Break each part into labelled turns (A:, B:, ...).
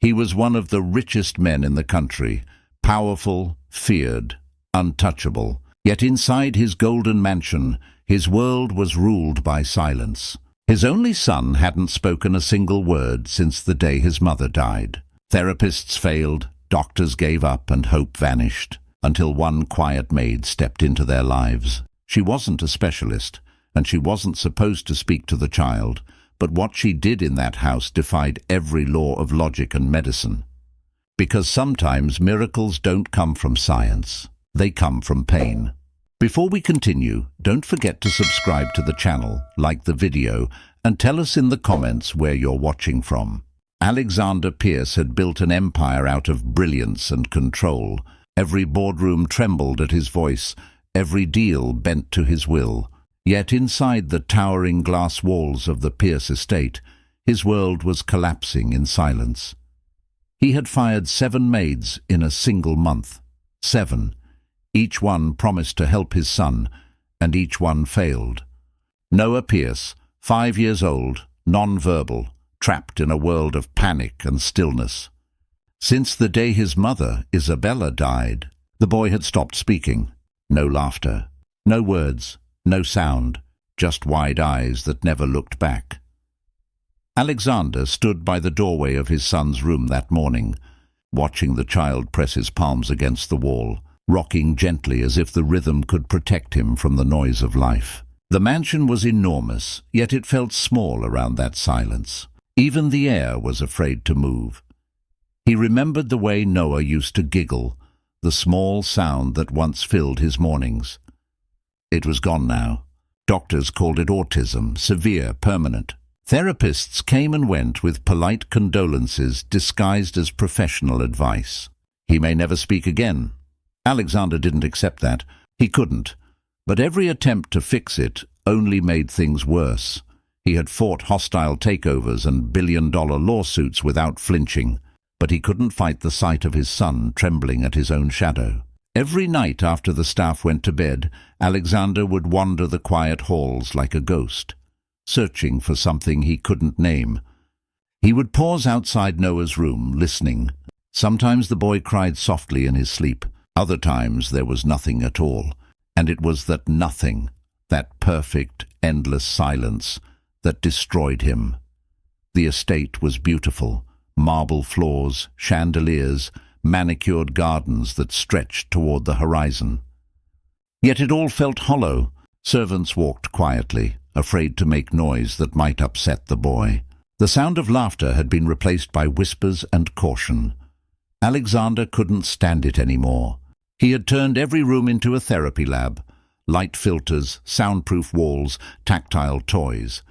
A: He was one of the richest men in the country, powerful, feared, untouchable. Yet inside his golden mansion, his world was ruled by silence. His only son hadn't spoken a single word since the day his mother died. Therapists failed, doctors gave up, and hope vanished, until one quiet maid stepped into their lives. She wasn't a specialist, and she wasn't supposed to speak to the child, but what she did in that house defied every law of logic and medicine. Because sometimes miracles don't come from science, they come from pain. Before we continue, don't forget to subscribe to the channel, like the video, and tell us in the comments where you're watching from. Alexander Pierce had built an empire out of brilliance and control. Every boardroom trembled at his voice, every deal bent to his will. Yet inside the towering glass walls of the Pierce estate, his world was collapsing in silence. He had fired 7 maids in a single month. 7. Each one promised to help his son, and each one failed. Noah Pierce, 5 years old, non-verbal, trapped in a world of panic and stillness. Since the day his mother, Isabella, died, the boy had stopped speaking. No laughter, no words, no sound, just wide eyes that never looked back. Alexander stood by the doorway of his son's room that morning, watching the child press his palms against the wall, rocking gently as if the rhythm could protect him from the noise of life. The mansion was enormous, yet it felt small around that silence. Even the air was afraid to move. He remembered the way Noah used to giggle, the small sound that once filled his mornings. It was gone now. Doctors called it autism, severe, permanent. Therapists came and went with polite condolences disguised as professional advice. He may never speak again. Alexander didn't accept that. He couldn't. But every attempt to fix it only made things worse. He had fought hostile takeovers and billion-dollar lawsuits without flinching, but he couldn't fight the sight of his son trembling at his own shadow. Every night after the staff went to bed, Alexander would wander the quiet halls like a ghost, searching for something he couldn't name. He would pause outside Noah's room, listening. Sometimes the boy cried softly in his sleep. Other times there was nothing at all. And it was that nothing, that perfect, endless silence, that destroyed him. The estate was beautiful. Marble floors, chandeliers, manicured gardens that stretched toward the horizon. Yet it all felt hollow. Servants walked quietly, afraid to make noise that might upset the boy. The sound of laughter had been replaced by whispers and caution. Alexander couldn't stand it anymore. He had turned every room into a therapy lab. Light filters, soundproof walls, tactile toys.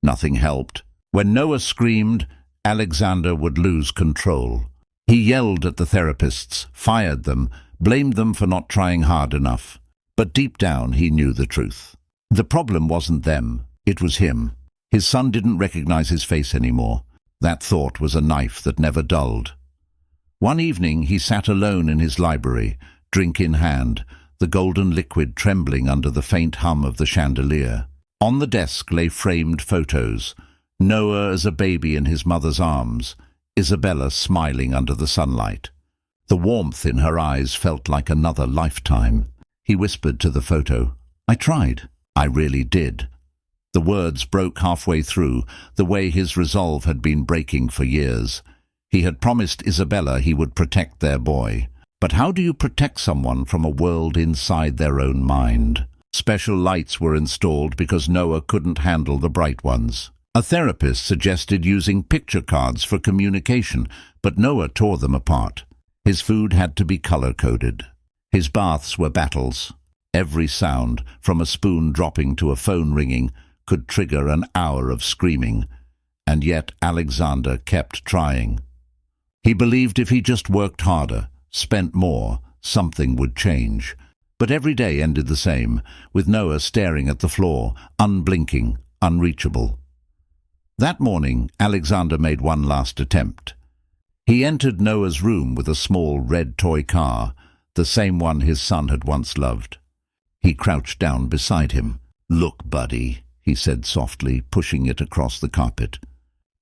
A: Nothing helped. When Noah screamed, Alexander would lose control. He yelled at the therapists, fired them, blamed them for not trying hard enough. But deep down he knew the truth. The problem wasn't them, it was him. His son didn't recognize his face anymore. That thought was a knife that never dulled. One evening he sat alone in his library, drink in hand, the golden liquid trembling under the faint hum of the chandelier. On the desk lay framed photos. Noah as a baby in his mother's arms, Isabella smiling under the sunlight. The warmth in her eyes felt like another lifetime. He whispered to the photo, "I tried. I really did." The words broke halfway through, the way his resolve had been breaking for years. He had promised Isabella he would protect their boy. But how do you protect someone from a world inside their own mind? Special lights were installed because Noah couldn't handle the bright ones. A therapist suggested using picture cards for communication, but Noah tore them apart. His food had to be color-coded. His baths were battles. Every sound, from a spoon dropping to a phone ringing, could trigger an hour of screaming. And yet Alexander kept trying. He believed if he just worked harder, spent more, something would change. But every day ended the same, with Noah staring at the floor, unblinking, unreachable. That morning, Alexander made one last attempt. He entered Noah's room with a small red toy car, the same one his son had once loved. He crouched down beside him. "Look, buddy," he said softly, pushing it across the carpet.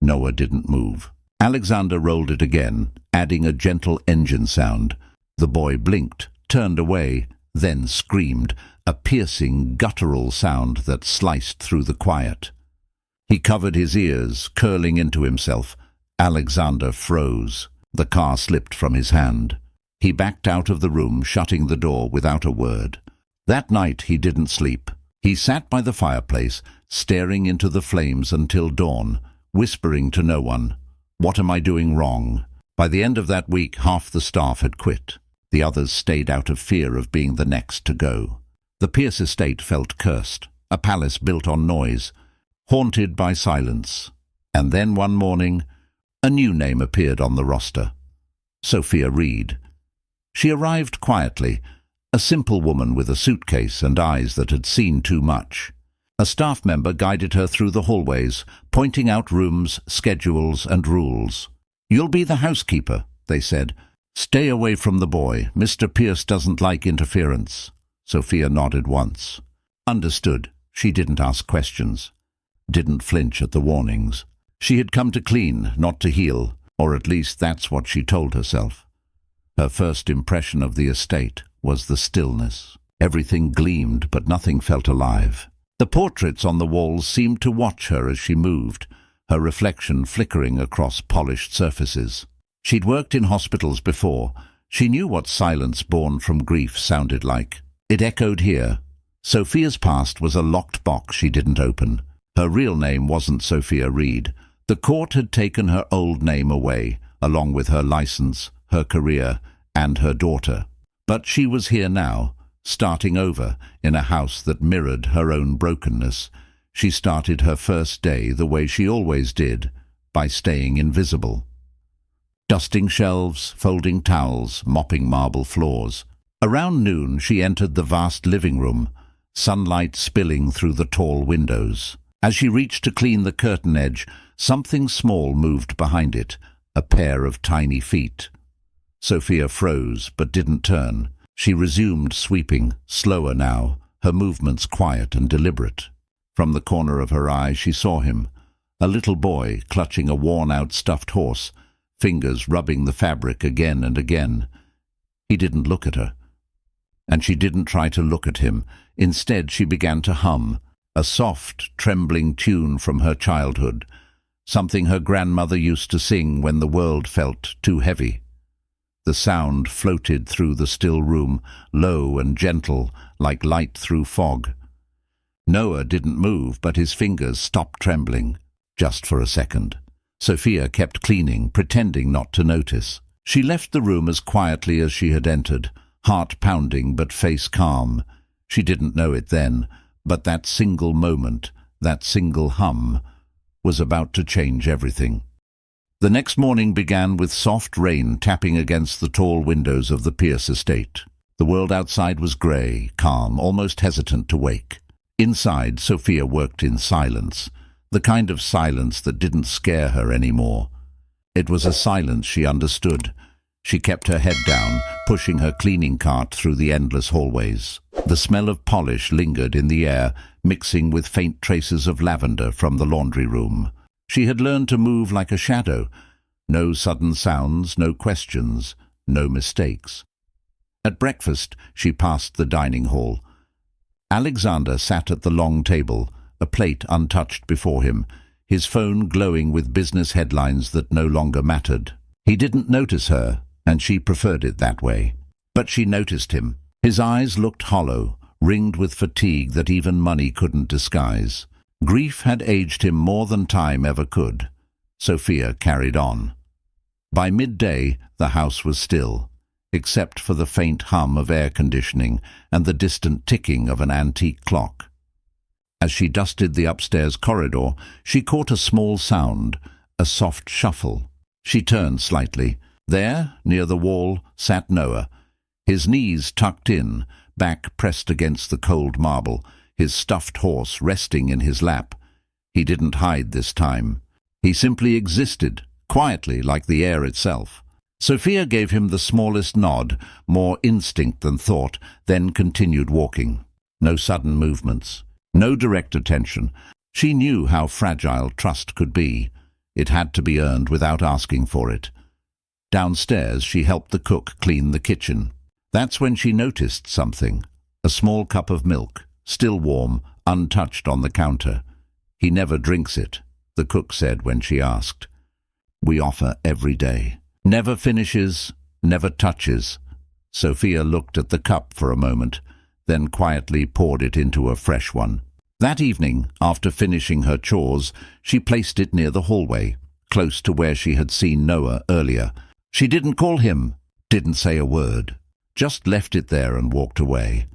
A: Noah didn't move. Alexander rolled it again, adding a gentle engine sound. The boy blinked, turned away, then screamed, a piercing, guttural sound that sliced through the quiet. He covered his ears, curling into himself. Alexander froze. The car slipped from his hand. He backed out of the room, shutting the door without a word. That night he didn't sleep. He sat by the fireplace, staring into the flames until dawn, whispering to no one, "What am I doing wrong?" By the end of that week, half the staff had quit. The others stayed out of fear of being the next to go. The Pierce estate felt cursed, a palace built on noise, haunted by silence. And then one morning, a new name appeared on the roster. Sophia Reed. She arrived quietly, a simple woman with a suitcase and eyes that had seen too much. A staff member guided her through the hallways, pointing out rooms, schedules, and rules. "You'll be the housekeeper," they said. "Stay away from the boy. Mr. Pierce doesn't like interference." Sophia nodded once. Understood. She didn't ask questions. Didn't flinch at the warnings. She had come to clean, not to heal, or at least that's what she told herself. Her first impression of the estate was the stillness. Everything gleamed, but nothing felt alive. The portraits on the walls seemed to watch her as she moved, her reflection flickering across polished surfaces. She'd worked in hospitals before. She knew what silence born from grief sounded like. It echoed here. Sophia's past was a locked box she didn't open. Her real name wasn't Sophia Reed. The court had taken her old name away, along with her license, her career, and her daughter. But she was here now, starting over, in a house that mirrored her own brokenness. She started her first day the way she always did, by staying invisible. Dusting shelves, folding towels, mopping marble floors. Around noon she entered the vast living room, sunlight spilling through the tall windows. As she reached to clean the curtain edge, something small moved behind it, a pair of tiny feet. Sophia froze, but didn't turn. She resumed sweeping, slower now, her movements quiet and deliberate. From the corner of her eye she saw him, a little boy clutching a worn-out stuffed horse, fingers rubbing the fabric again and again. He didn't look at her, and she didn't try to look at him. Instead she began to hum, a soft, trembling tune from her childhood, something her grandmother used to sing when the world felt too heavy. The sound floated through the still room, low and gentle, like light through fog. Noah didn't move, but his fingers stopped trembling, just for a second. Sophia kept cleaning, pretending not to notice. She left the room as quietly as she had entered, heart pounding but face calm. She didn't know it then, but that single moment, that single hum, was about to change everything. The next morning began with soft rain tapping against the tall windows of the Pierce estate. The world outside was grey, calm, almost hesitant to wake. Inside, Sophia worked in silence, the kind of silence that didn't scare her anymore. It was a silence she understood. She kept her head down, pushing her cleaning cart through the endless hallways. The smell of polish lingered in the air, mixing with faint traces of lavender from the laundry room. She had learned to move like a shadow. No sudden sounds, no questions, no mistakes. At breakfast, she passed the dining hall. Alexander sat at the long table, a plate untouched before him, his phone glowing with business headlines that no longer mattered. He didn't notice her, and she preferred it that way. But she noticed him. His eyes looked hollow, ringed with fatigue that even money couldn't disguise. Grief had aged him more than time ever could. Sophia carried on. By midday, the house was still, except for the faint hum of air conditioning and the distant ticking of an antique clock. As she dusted the upstairs corridor, she caught a small sound, a soft shuffle. She turned slightly. There, near the wall, sat Noah, his knees tucked in, back pressed against the cold marble, his stuffed horse resting in his lap. He didn't hide this time. He simply existed, quietly like the air itself. Sophia gave him the smallest nod, more instinct than thought, then continued walking. No sudden movements, no direct attention. She knew how fragile trust could be. It had to be earned without asking for it. Downstairs, she helped the cook clean the kitchen. That's when she noticed something. A small cup of milk, still warm, untouched on the counter. "He never drinks it," the cook said when she asked. "We offer every day. Never finishes, never touches." Sophia looked at the cup for a moment, then quietly poured it into a fresh one. That evening, after finishing her chores, she placed it near the hallway, close to where she had seen Noah earlier. She didn't call him, didn't say a word, just left it there and walked away.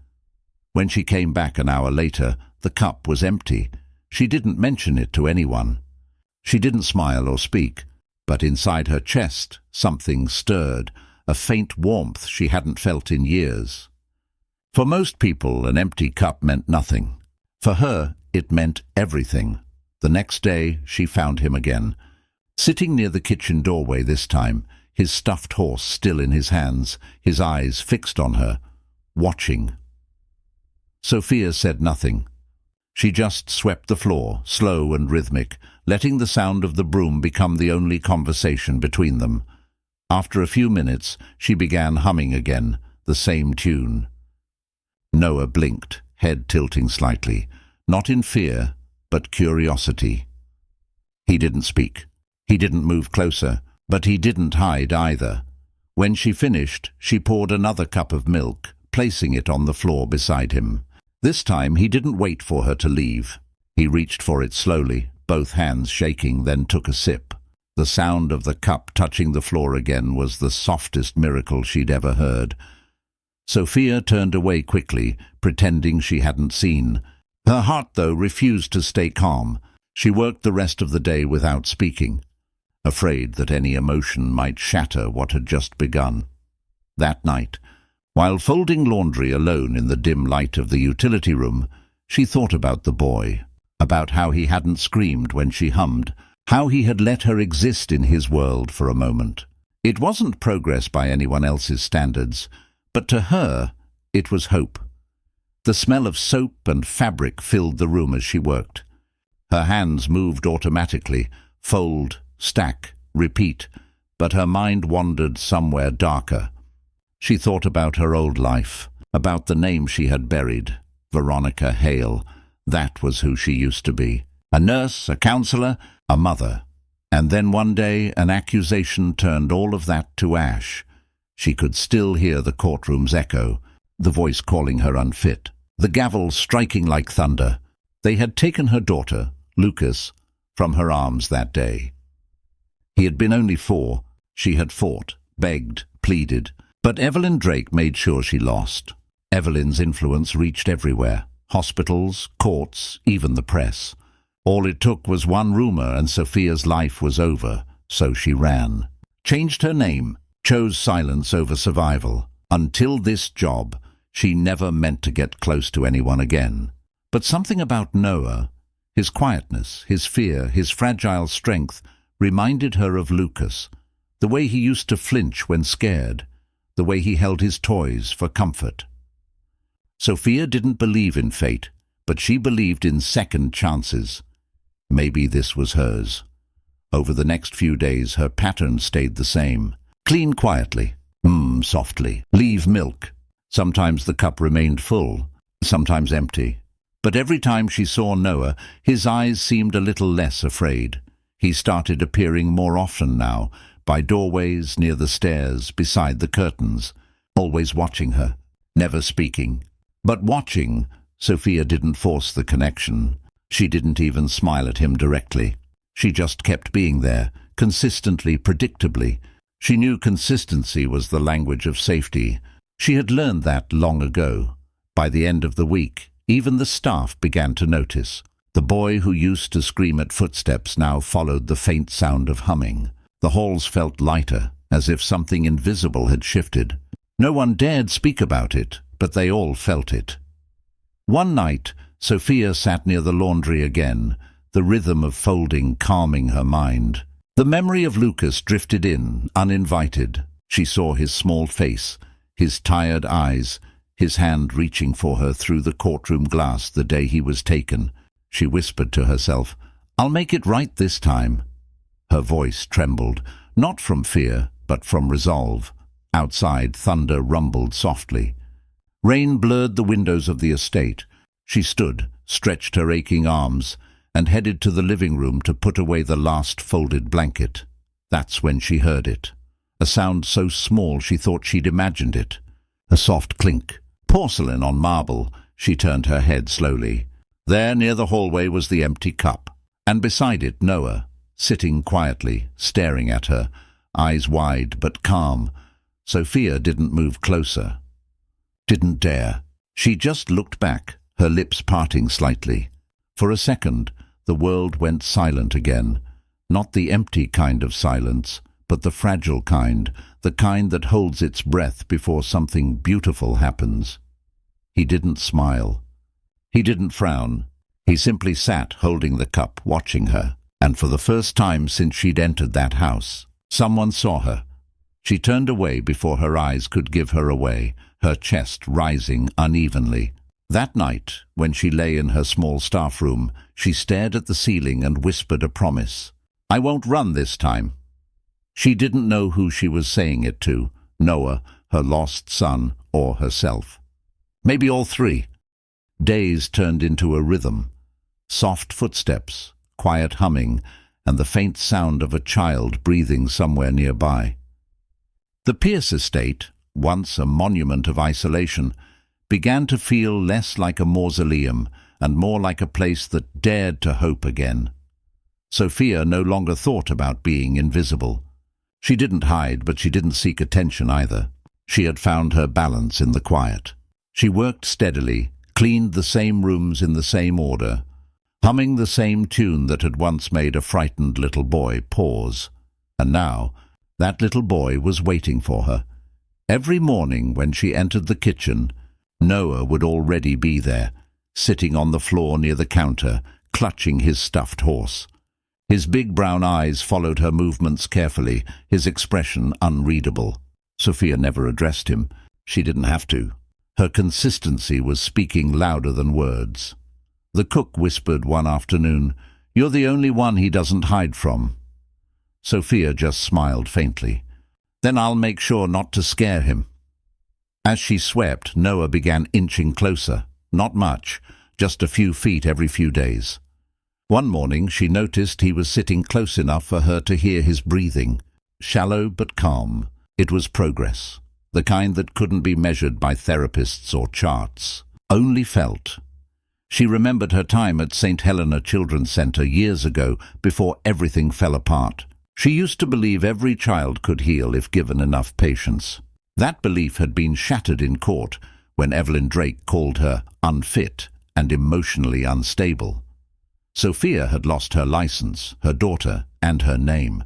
A: When she came back an hour later, the cup was empty. She didn't mention it to anyone. She didn't smile or speak, but inside her chest something stirred, a faint warmth she hadn't felt in years. For most people, an empty cup meant nothing. For her, it meant everything. The next day, she found him again, sitting near the kitchen doorway this time, his stuffed horse still in his hands, his eyes fixed on her, watching. Sophia said nothing. She just swept the floor, slow and rhythmic, letting the sound of the broom become the only conversation between them. After a few minutes, she began humming again, the same tune. Noah blinked, head tilting slightly, not in fear, but curiosity. He didn't speak. He didn't move closer, but he didn't hide either. When she finished, she poured another cup of milk, placing it on the floor beside him. This time he didn't wait for her to leave. He reached for it slowly, both hands shaking, then took a sip. The sound of the cup touching the floor again was the softest miracle she'd ever heard. Sophia turned away quickly, pretending she hadn't seen. Her heart, though, refused to stay calm. She worked the rest of the day without speaking, afraid that any emotion might shatter what had just begun. That night, while folding laundry alone in the dim light of the utility room, she thought about the boy, about how he hadn't screamed when she hummed, how he had let her exist in his world for a moment. It wasn't progress by anyone else's standards, but to her, it was hope. The smell of soap and fabric filled the room as she worked. Her hands moved automatically, fold, stack, repeat, but her mind wandered somewhere darker. She thought about her old life, about the name she had buried, Veronica Hale. That was who she used to be. A nurse, a counselor, a mother. And then one day an accusation turned all of that to ash. She could still hear the courtroom's echo, the voice calling her unfit, the gavel striking like thunder. They had taken her daughter, Lucas, from her arms that day. He had been only 4. She had fought, begged, pleaded. But Evelyn Drake made sure she lost. Evelyn's influence reached everywhere. Hospitals, courts, even the press. All it took was one rumor and Sophia's life was over, so she ran. Changed her name, chose silence over survival. Until this job, she never meant to get close to anyone again. But something about Noah, his quietness, his fear, his fragile strength, reminded her of Lucas, the way he used to flinch when scared, the way he held his toys for comfort. Sophia didn't believe in fate, but she believed in second chances. Maybe this was hers. Over the next few days, her pattern stayed the same. Clean quietly, softly, leave milk. Sometimes the cup remained full, sometimes empty. But every time she saw Noah, his eyes seemed a little less afraid. He started appearing more often now, by doorways, near the stairs, beside the curtains, always watching her, never speaking. But watching, Sophia didn't force the connection. She didn't even smile at him directly. She just kept being there, consistently, predictably. She knew consistency was the language of safety. She had learned that long ago. By the end of the week, even the staff began to notice. The boy who used to scream at footsteps now followed the faint sound of humming. The halls felt lighter, as if something invisible had shifted. No one dared speak about it, but they all felt it. One night, Sophia sat near the laundry again, the rhythm of folding calming her mind. The memory of Lucas drifted in, uninvited. She saw his small face, his tired eyes, his hand reaching for her through the courtroom glass the day he was taken. She whispered to herself, "I'll make it right this time." Her voice trembled, not from fear, but from resolve. Outside, thunder rumbled softly. Rain blurred the windows of the estate. She stood, stretched her aching arms, and headed to the living room to put away the last folded blanket. That's when she heard it. A sound so small she thought she'd imagined it. A soft clink. Porcelain on marble. She turned her head slowly. There, near the hallway, was the empty cup, and beside it Noah, sitting quietly, staring at her, eyes wide but calm. Sophia didn't move closer. Didn't dare. She just looked back, her lips parting slightly. For a second, the world went silent again. Not the empty kind of silence, but the fragile kind, the kind that holds its breath before something beautiful happens. He didn't smile. He didn't frown. He simply sat holding the cup, watching her. And for the first time since she'd entered that house, someone saw her. She turned away before her eyes could give her away, her chest rising unevenly. That night, when she lay in her small staff room, she stared at the ceiling and whispered a promise. "I won't run this time." She didn't know who she was saying it to, Noah, her lost son, or herself. Maybe all three. Days turned into a rhythm. Soft footsteps, quiet humming, and the faint sound of a child breathing somewhere nearby. The Pierce estate, once a monument of isolation, began to feel less like a mausoleum and more like a place that dared to hope again. Sophia no longer thought about being invisible. She didn't hide, but she didn't seek attention either. She had found her balance in the quiet. She worked steadily, cleaned the same rooms in the same order, humming the same tune that had once made a frightened little boy pause. And now, that little boy was waiting for her. Every morning when she entered the kitchen, Noah would already be there, sitting on the floor near the counter, clutching his stuffed horse. His big brown eyes followed her movements carefully, his expression unreadable. Sophia never addressed him. She didn't have to. Her consistency was speaking louder than words. The cook whispered one afternoon, "You're the only one he doesn't hide from." Sophia just smiled faintly. "Then I'll make sure not to scare him." As she swept, Noah began inching closer. Not much, just a few feet every few days. One morning she noticed he was sitting close enough for her to hear his breathing. Shallow but calm. It was progress. The kind that couldn't be measured by therapists or charts. Only felt. She remembered her time at St. Helena Children's Center years ago, before everything fell apart. She used to believe every child could heal if given enough patience. That belief had been shattered in court when Evelyn Drake called her unfit and emotionally unstable. Sophia had lost her license, her daughter, and her name.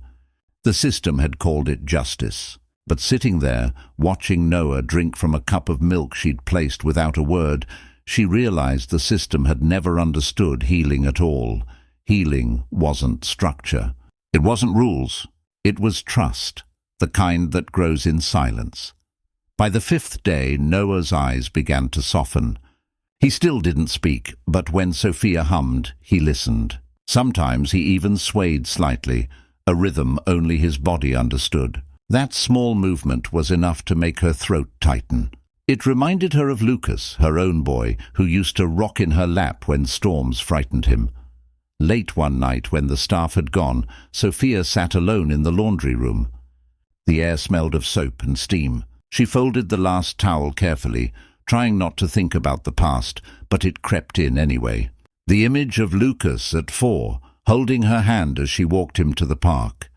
A: The system had called it justice. But sitting there, watching Noah drink from a cup of milk she'd placed without a word, she realized the system had never understood healing at all. Healing wasn't structure. It wasn't rules. It was trust, the kind that grows in silence. By the fifth day, Noah's eyes began to soften. He still didn't speak, but when Sophia hummed, he listened. Sometimes he even swayed slightly, a rhythm only his body understood. That small movement was enough to make her throat tighten. It reminded her of Lucas, her own boy, who used to rock in her lap when storms frightened him. Late one night, when the staff had gone, Sophia sat alone in the laundry room. The air smelled of soap and steam. She folded the last towel carefully, trying not to think about the past, but it crept in anyway. The image of Lucas at 4, holding her hand as she walked him to the park.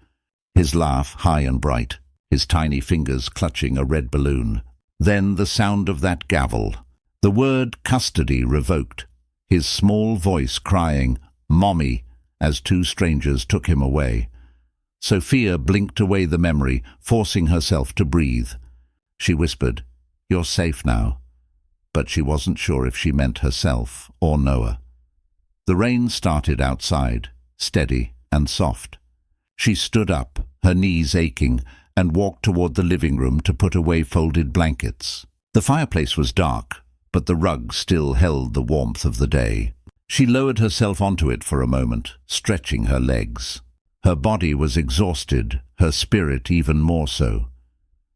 A: His laugh high and bright, his tiny fingers clutching a red balloon. Then the sound of that gavel. The word custody revoked. His small voice crying, "Mommy," as two strangers took him away. Sophia blinked away the memory, forcing herself to breathe. She whispered, "You're safe now." But she wasn't sure if she meant herself or Noah. The rain started outside, steady and soft. She stood up, her knees aching, and walked toward the living room to put away folded blankets. The fireplace was dark, but the rug still held the warmth of the day. She lowered herself onto it for a moment, stretching her legs. Her body was exhausted, her spirit even more so.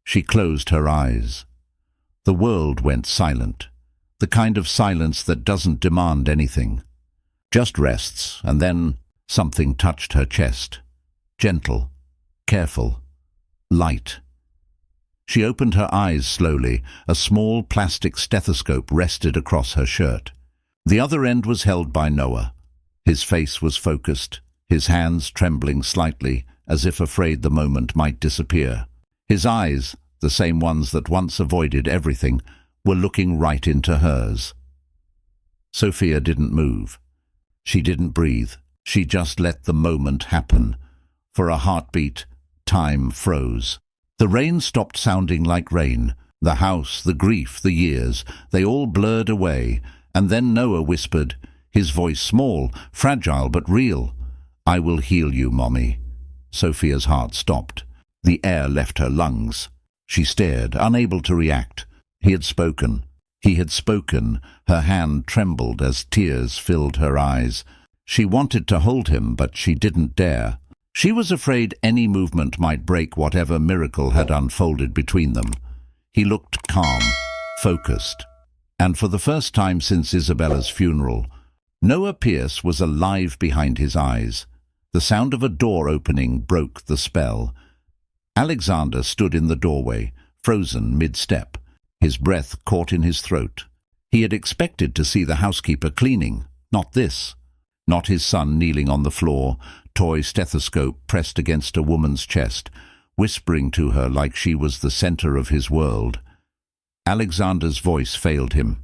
A: She closed her eyes. The world went silent, the kind of silence that doesn't demand anything. Just rests, and then something touched her chest. Gentle, careful, light. She opened her eyes slowly. A small plastic stethoscope rested across her shirt. The other end was held by Noah. His face was focused, his hands trembling slightly, as if afraid the moment might disappear. His eyes, the same ones that once avoided everything, were looking right into hers. Sophia didn't move. She didn't breathe. She just let the moment happen. For a heartbeat, time froze. The rain stopped sounding like rain. The house, the grief, the years, they all blurred away. And then Noah whispered, his voice small, fragile but real, "I will heal you, Mommy." Sophia's heart stopped. The air left her lungs. She stared, unable to react. He had spoken. He had spoken. Her hand trembled as tears filled her eyes. She wanted to hold him, but she didn't dare. She was afraid any movement might break whatever miracle had unfolded between them. He looked calm, focused. And for the first time since Isabella's funeral, Noah Pierce was alive behind his eyes. The sound of a door opening broke the spell. Alexander stood in the doorway, frozen mid-step, his breath caught in his throat. He had expected to see the housekeeper cleaning, not this. Not his son kneeling on the floor, toy stethoscope pressed against a woman's chest, whispering to her like she was the center of his world. Alexander's voice failed him.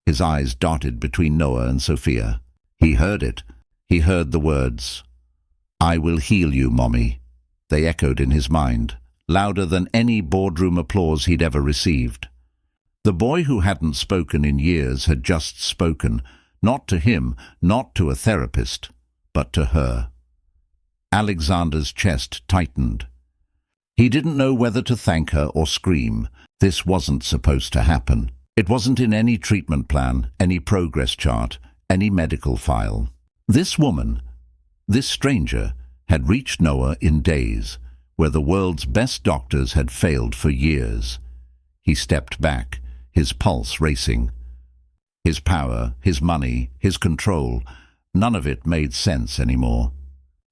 A: His eyes darted between Noah and Sophia. He heard it. He heard the words, "I will heal you, Mommy." They echoed in his mind, louder than any boardroom applause he'd ever received. The boy who hadn't spoken in years had just spoken, not to him, not to a therapist, but to her. Alexander's chest tightened. He didn't know whether to thank her or scream. This wasn't supposed to happen. It wasn't in any treatment plan, any progress chart, any medical file. This woman, this stranger, had reached Noah in days, where the world's best doctors had failed for years. He stepped back, his pulse racing. His power, his money, his control, none of it made sense anymore.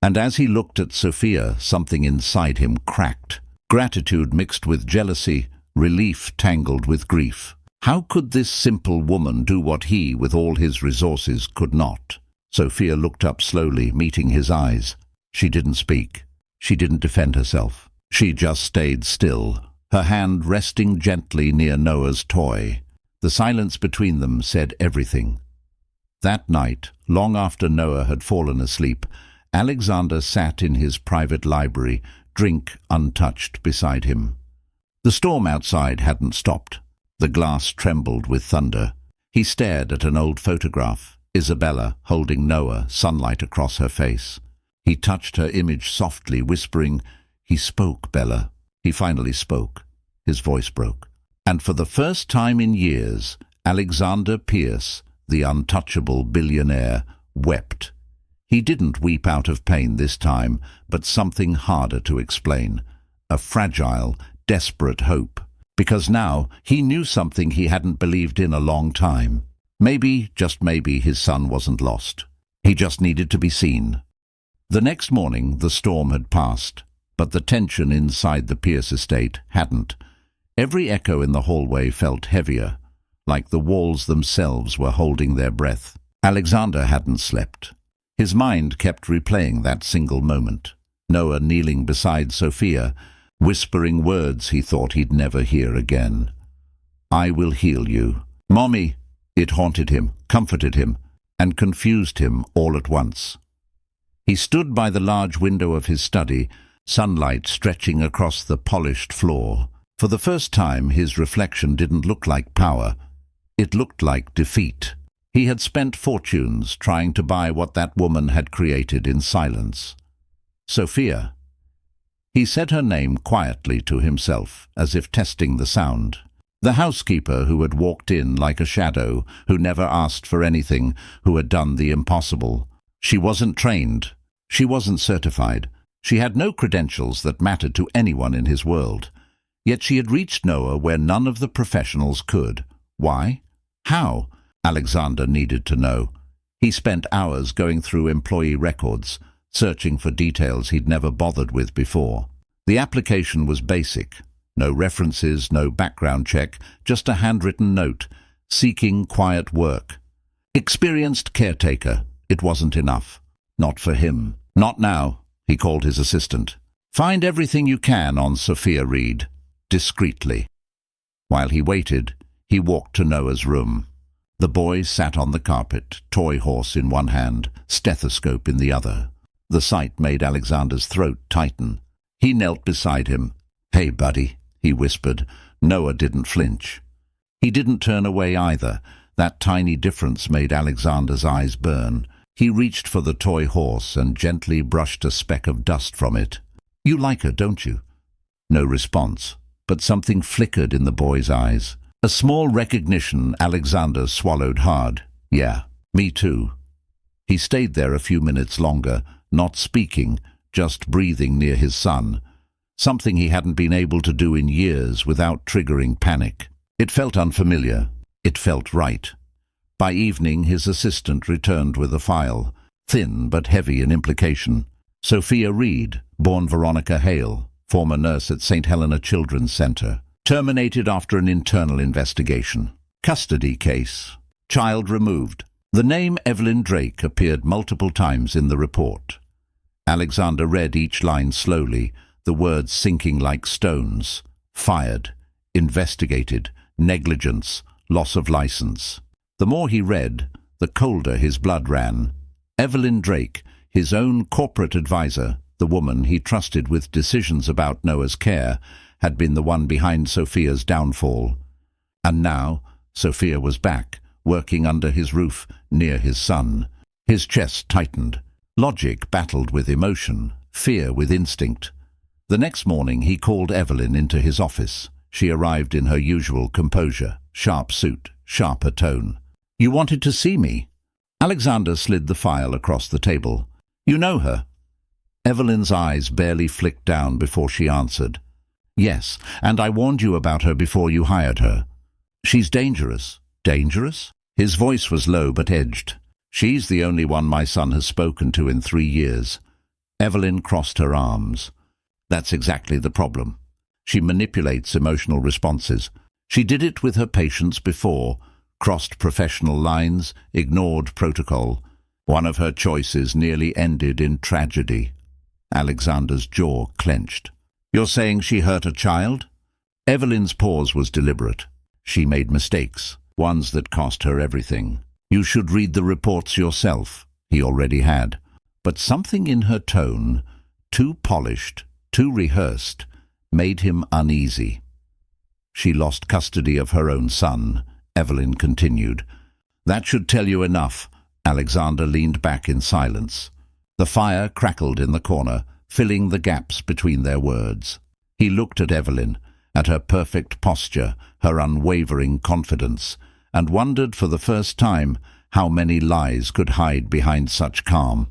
A: And as he looked at Sophia, something inside him cracked. Gratitude mixed with jealousy, relief tangled with grief. How could this simple woman do what he, with all his resources, could not? Sophia looked up slowly, meeting his eyes. She didn't speak. She didn't defend herself. She just stayed still, her hand resting gently near Noah's toy. The silence between them said everything. That night, long after Noah had fallen asleep, Alexander sat in his private library, drink untouched beside him. The storm outside hadn't stopped. The glass trembled with thunder. He stared at an old photograph, Isabella holding Noah, sunlight across her face. He touched her image softly, whispering, "He spoke, Bella." He finally spoke. His voice broke. And for the first time in years, Alexander Pierce, the untouchable billionaire, wept. He didn't weep out of pain this time, but something harder to explain. A fragile, desperate hope. Because now he knew something he hadn't believed in a long time. Maybe, just maybe, his son wasn't lost. He just needed to be seen. The next morning, the storm had passed, but the tension inside the Pierce estate hadn't. Every echo in the hallway felt heavier, like the walls themselves were holding their breath. Alexander hadn't slept. His mind kept replaying that single moment. Noah kneeling beside Sophia, whispering words he thought he'd never hear again. "I will heal you. Mommy!" It haunted him, comforted him, and confused him all at once. He stood by the large window of his study, sunlight stretching across the polished floor. For the first time, his reflection didn't look like power. It looked like defeat. He had spent fortunes trying to buy what that woman had created in silence. Sophia. He said her name quietly to himself, as if testing the sound. The housekeeper who had walked in like a shadow, who never asked for anything, who had done the impossible. She wasn't trained. She wasn't certified. She had no credentials that mattered to anyone in his world. Yet she had reached Noah where none of the professionals could. Why? How? Alexander needed to know. He spent hours going through employee records, searching for details he'd never bothered with before. The application was basic. No references, no background check, just a handwritten note, seeking quiet work. Experienced caretaker. It wasn't enough. Not for him. Not now, he called his assistant. Find everything you can on Sophia Reed, discreetly. While he waited, he walked to Noah's room. The boy sat on the carpet, toy horse in one hand, stethoscope in the other. The sight made Alexander's throat tighten. He knelt beside him. "Hey, buddy," he whispered. Noah didn't flinch. He didn't turn away either. That tiny difference made Alexander's eyes burn. He reached for the toy horse and gently brushed a speck of dust from it. "You like her, don't you?" No response, but something flickered in the boy's eyes. A small recognition. Alexander swallowed hard. "Yeah, me too." He stayed there a few minutes longer, not speaking, just breathing near his son. Something he hadn't been able to do in years without triggering panic. It felt unfamiliar. It felt right. By evening, his assistant returned with a file, thin but heavy in implication. Sophia Reed, born Veronica Hale, former nurse at St. Helena Children's Center. Terminated after an internal investigation. Custody case. Child removed. The name Evelyn Drake appeared multiple times in the report. Alexander read each line slowly, the words sinking like stones. Fired. Investigated. Negligence. Loss of license. The more he read, the colder his blood ran. Evelyn Drake, his own corporate advisor, the woman he trusted with decisions about Noah's care, had been the one behind Sophia's downfall. And now, Sophia was back, working under his roof, near his son. His chest tightened. Logic battled with emotion, fear with instinct. The next morning he called Evelyn into his office. She arrived in her usual composure, sharp suit, sharper tone. "You wanted to see me?" Alexander slid the file across the table. "You know her?" Evelyn's eyes barely flicked down before she answered. "Yes, and I warned you about her before you hired her. She's dangerous." "Dangerous?" His voice was low but edged. "She's the only one my son has spoken to in 3 years." Evelyn crossed her arms. "That's exactly the problem. She manipulates emotional responses. She did it with her patients before, crossed professional lines, ignored protocol. One of her choices nearly ended in tragedy." Alexander's jaw clenched. "You're saying she hurt a child?" Evelyn's pause was deliberate. She made mistakes, ones that cost her everything. "You should read the reports yourself." He already had. But something in her tone, too polished, too rehearsed, made him uneasy. "She lost custody of her own son," Evelyn continued. "That should tell you enough." Alexander leaned back in silence. The fire crackled in the corner, filling the gaps between their words. He looked at Evelyn, at her perfect posture, her unwavering confidence, and wondered for the first time how many lies could hide behind such calm.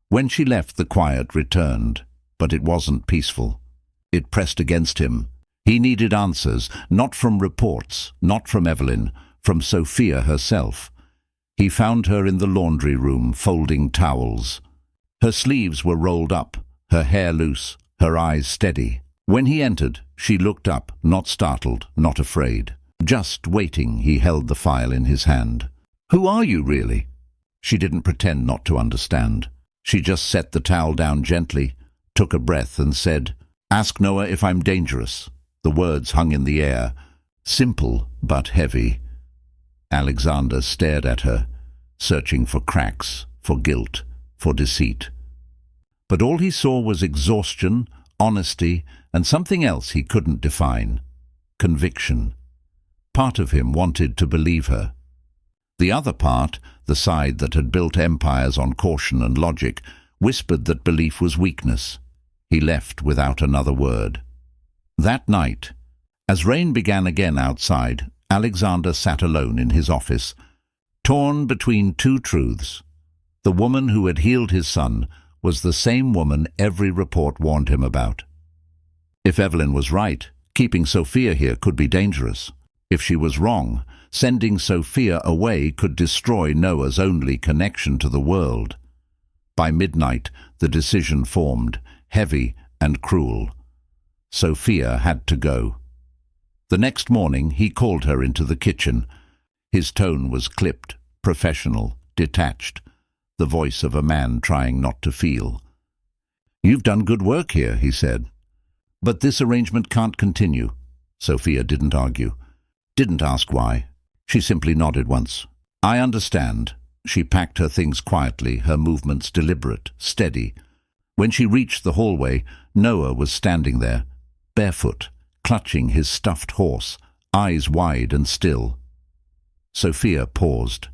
A: When she left, the quiet returned, but it wasn't peaceful. It pressed against him. He needed answers, not from reports, not from Evelyn, from Sophia herself. He found her in the laundry room, folding towels. Her sleeves were rolled up, her hair loose, her eyes steady. When he entered, she looked up, not startled, not afraid. Just waiting, he held the file in his hand. "Who are you, really?" She didn't pretend not to understand. She just set the towel down gently, took a breath and said, "Ask Noah if I'm dangerous." The words hung in the air, simple but heavy. Alexander stared at her, searching for cracks, for guilt, for deceit. But all he saw was exhaustion, honesty, and something else he couldn't define. Conviction. Part of him wanted to believe her. The other part, the side that had built empires on caution and logic, whispered that belief was weakness. He left without another word. That night, as rain began again outside, Alexander sat alone in his office, torn between two truths. The woman who had healed his son was the same woman every report warned him about. If Evelyn was right, keeping Sophia here could be dangerous. If she was wrong, sending Sophia away could destroy Noah's only connection to the world. By midnight, the decision formed, heavy and cruel. Sophia had to go. The next morning, he called her into the kitchen. His tone was clipped, professional, detached, the voice of a man trying not to feel. "You've done good work here," he said. "But this arrangement can't continue." Sophia didn't argue, didn't ask why. She simply nodded once. "I understand." She packed her things quietly, her movements deliberate, steady. When she reached the hallway, Noah was standing there, barefoot, clutching his stuffed horse, eyes wide and still. Sophia paused.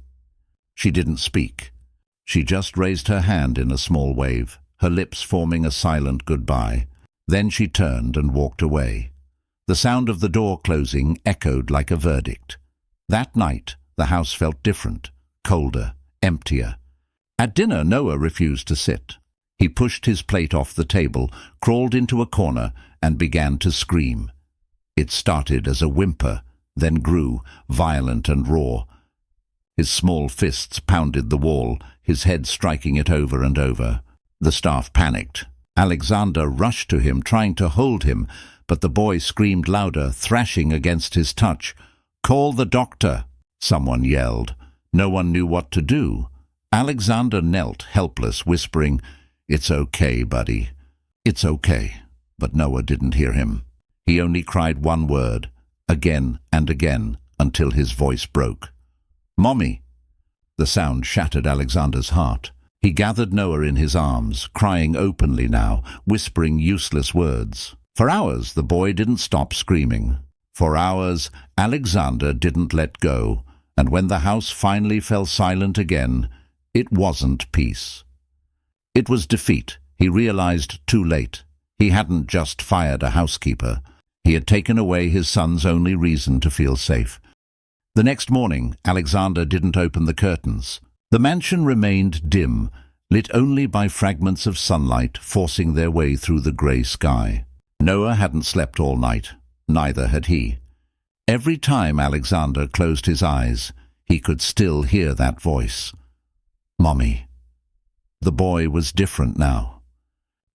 A: She didn't speak. She just raised her hand in a small wave, her lips forming a silent goodbye. Then she turned and walked away. The sound of the door closing echoed like a verdict. That night, the house felt different, colder, emptier. At dinner, Noah refused to sit. He pushed his plate off the table, crawled into a corner, and began to scream. It started as a whimper, then grew, violent and raw. His small fists pounded the wall, his head striking it over and over. The staff panicked. Alexander rushed to him, trying to hold him, but the boy screamed louder, thrashing against his touch. "Call the doctor!" someone yelled. No one knew what to do. Alexander knelt, helpless, whispering, "It's okay, buddy. It's okay." But Noah didn't hear him. He only cried one word, again and again, until his voice broke. "Mommy!" The sound shattered Alexander's heart. He gathered Noah in his arms, crying openly now, whispering useless words. For hours, the boy didn't stop screaming. For hours, Alexander didn't let go, and when the house finally fell silent again, it wasn't peace. It was defeat. He realized too late. He hadn't just fired a housekeeper. He had taken away his son's only reason to feel safe. The next morning, Alexander didn't open the curtains. The mansion remained dim, lit only by fragments of sunlight forcing their way through the grey sky. Noah hadn't slept all night. Neither had he. Every time Alexander closed his eyes, he could still hear that voice. "Mommy." The boy was different now.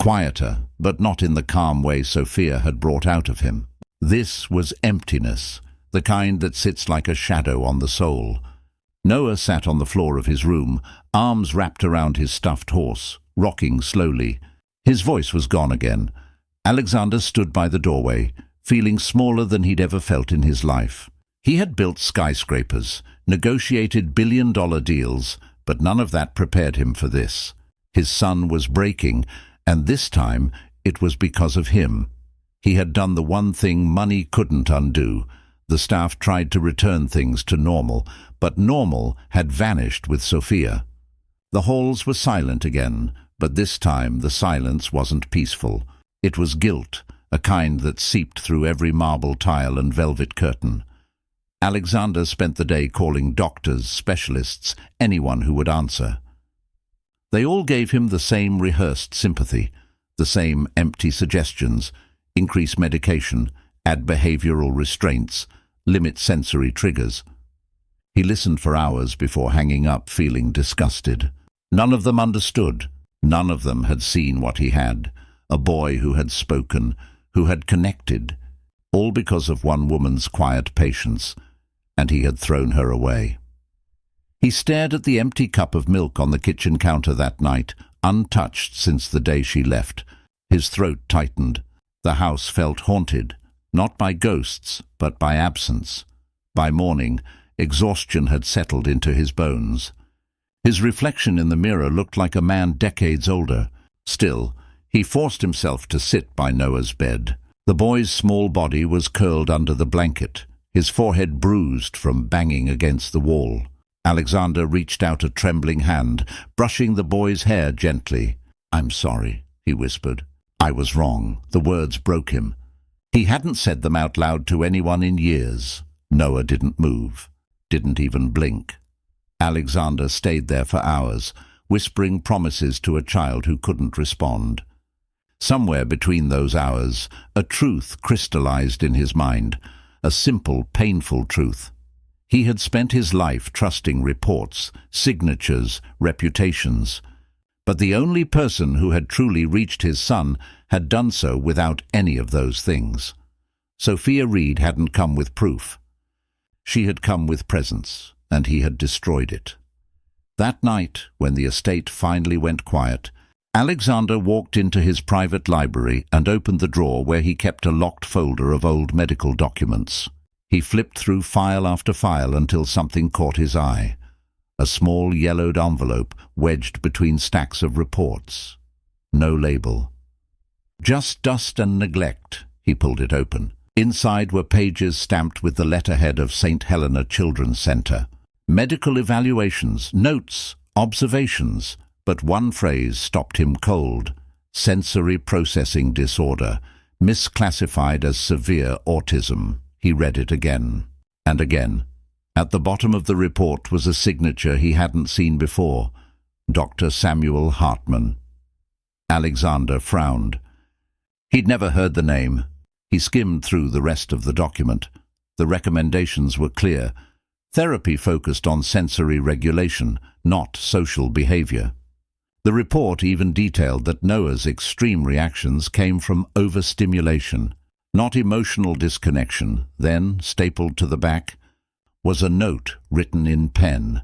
A: Quieter, but not in the calm way Sophia had brought out of him. This was emptiness, the kind that sits like a shadow on the soul. Noah sat on the floor of his room, arms wrapped around his stuffed horse, rocking slowly. His voice was gone again. Alexander stood by the doorway, feeling smaller than he'd ever felt in his life. He had built skyscrapers, negotiated billion-dollar deals, but none of that prepared him for this. His son was breaking, and this time it was because of him. He had done the one thing money couldn't undo. The staff tried to return things to normal, but normal had vanished with Sophia. The halls were silent again, but this time the silence wasn't peaceful. It was guilt, a kind that seeped through every marble tile and velvet curtain. Alexander spent the day calling doctors, specialists, anyone who would answer. They all gave him the same rehearsed sympathy, the same empty suggestions: increase medication, add behavioral restraints, limit sensory triggers. He listened for hours before hanging up, feeling disgusted. None of them understood. None of them had seen what he had. A boy who had spoken, who had connected, all because of one woman's quiet patience, and he had thrown her away. He stared at the empty cup of milk on the kitchen counter that night, untouched since the day she left. His throat tightened. The house felt haunted, not by ghosts, but by absence. By morning, exhaustion had settled into his bones. His reflection in the mirror looked like a man decades older. Still, he forced himself to sit by Noah's bed. The boy's small body was curled under the blanket, his forehead bruised from banging against the wall. Alexander reached out a trembling hand, brushing the boy's hair gently. "I'm sorry," he whispered. "I was wrong." The words broke him. He hadn't said them out loud to anyone in years. Noah didn't move, didn't even blink. Alexander stayed there for hours, whispering promises to a child who couldn't respond. Somewhere between those hours, a truth crystallized in his mind, a simple, painful truth. He had spent his life trusting reports, signatures, reputations. But the only person who had truly reached his son had done so without any of those things. Sophia Reed hadn't come with proof. She had come with presence, and he had destroyed it. That night, when the estate finally went quiet, Alexander walked into his private library and opened the drawer where he kept a locked folder of old medical documents. He flipped through file after file until something caught his eye. A small yellowed envelope wedged between stacks of reports. No label. Just dust and neglect. He pulled it open. Inside were pages stamped with the letterhead of St. Helena Children's Center. Medical evaluations, notes, observations, but one phrase stopped him cold. Sensory processing disorder, misclassified as severe autism. He read it again and again. At the bottom of the report was a signature he hadn't seen before. Dr. Samuel Hartman. Alexander frowned. He'd never heard the name. He skimmed through the rest of the document. The recommendations were clear. Therapy focused on sensory regulation, not social behavior. The report even detailed that Noah's extreme reactions came from overstimulation, not emotional disconnection. Then, stapled to the back, was a note written in pen.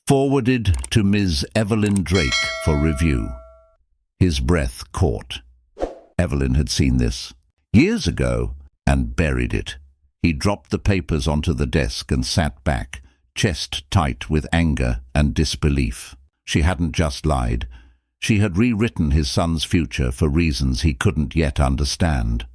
A: Forwarded to Ms. Evelyn Drake for review. His breath caught. Evelyn had seen this years ago and buried it. He dropped the papers onto the desk and sat back, chest tight with anger and disbelief. She hadn't just lied. She had rewritten his son's future for reasons he couldn't yet understand.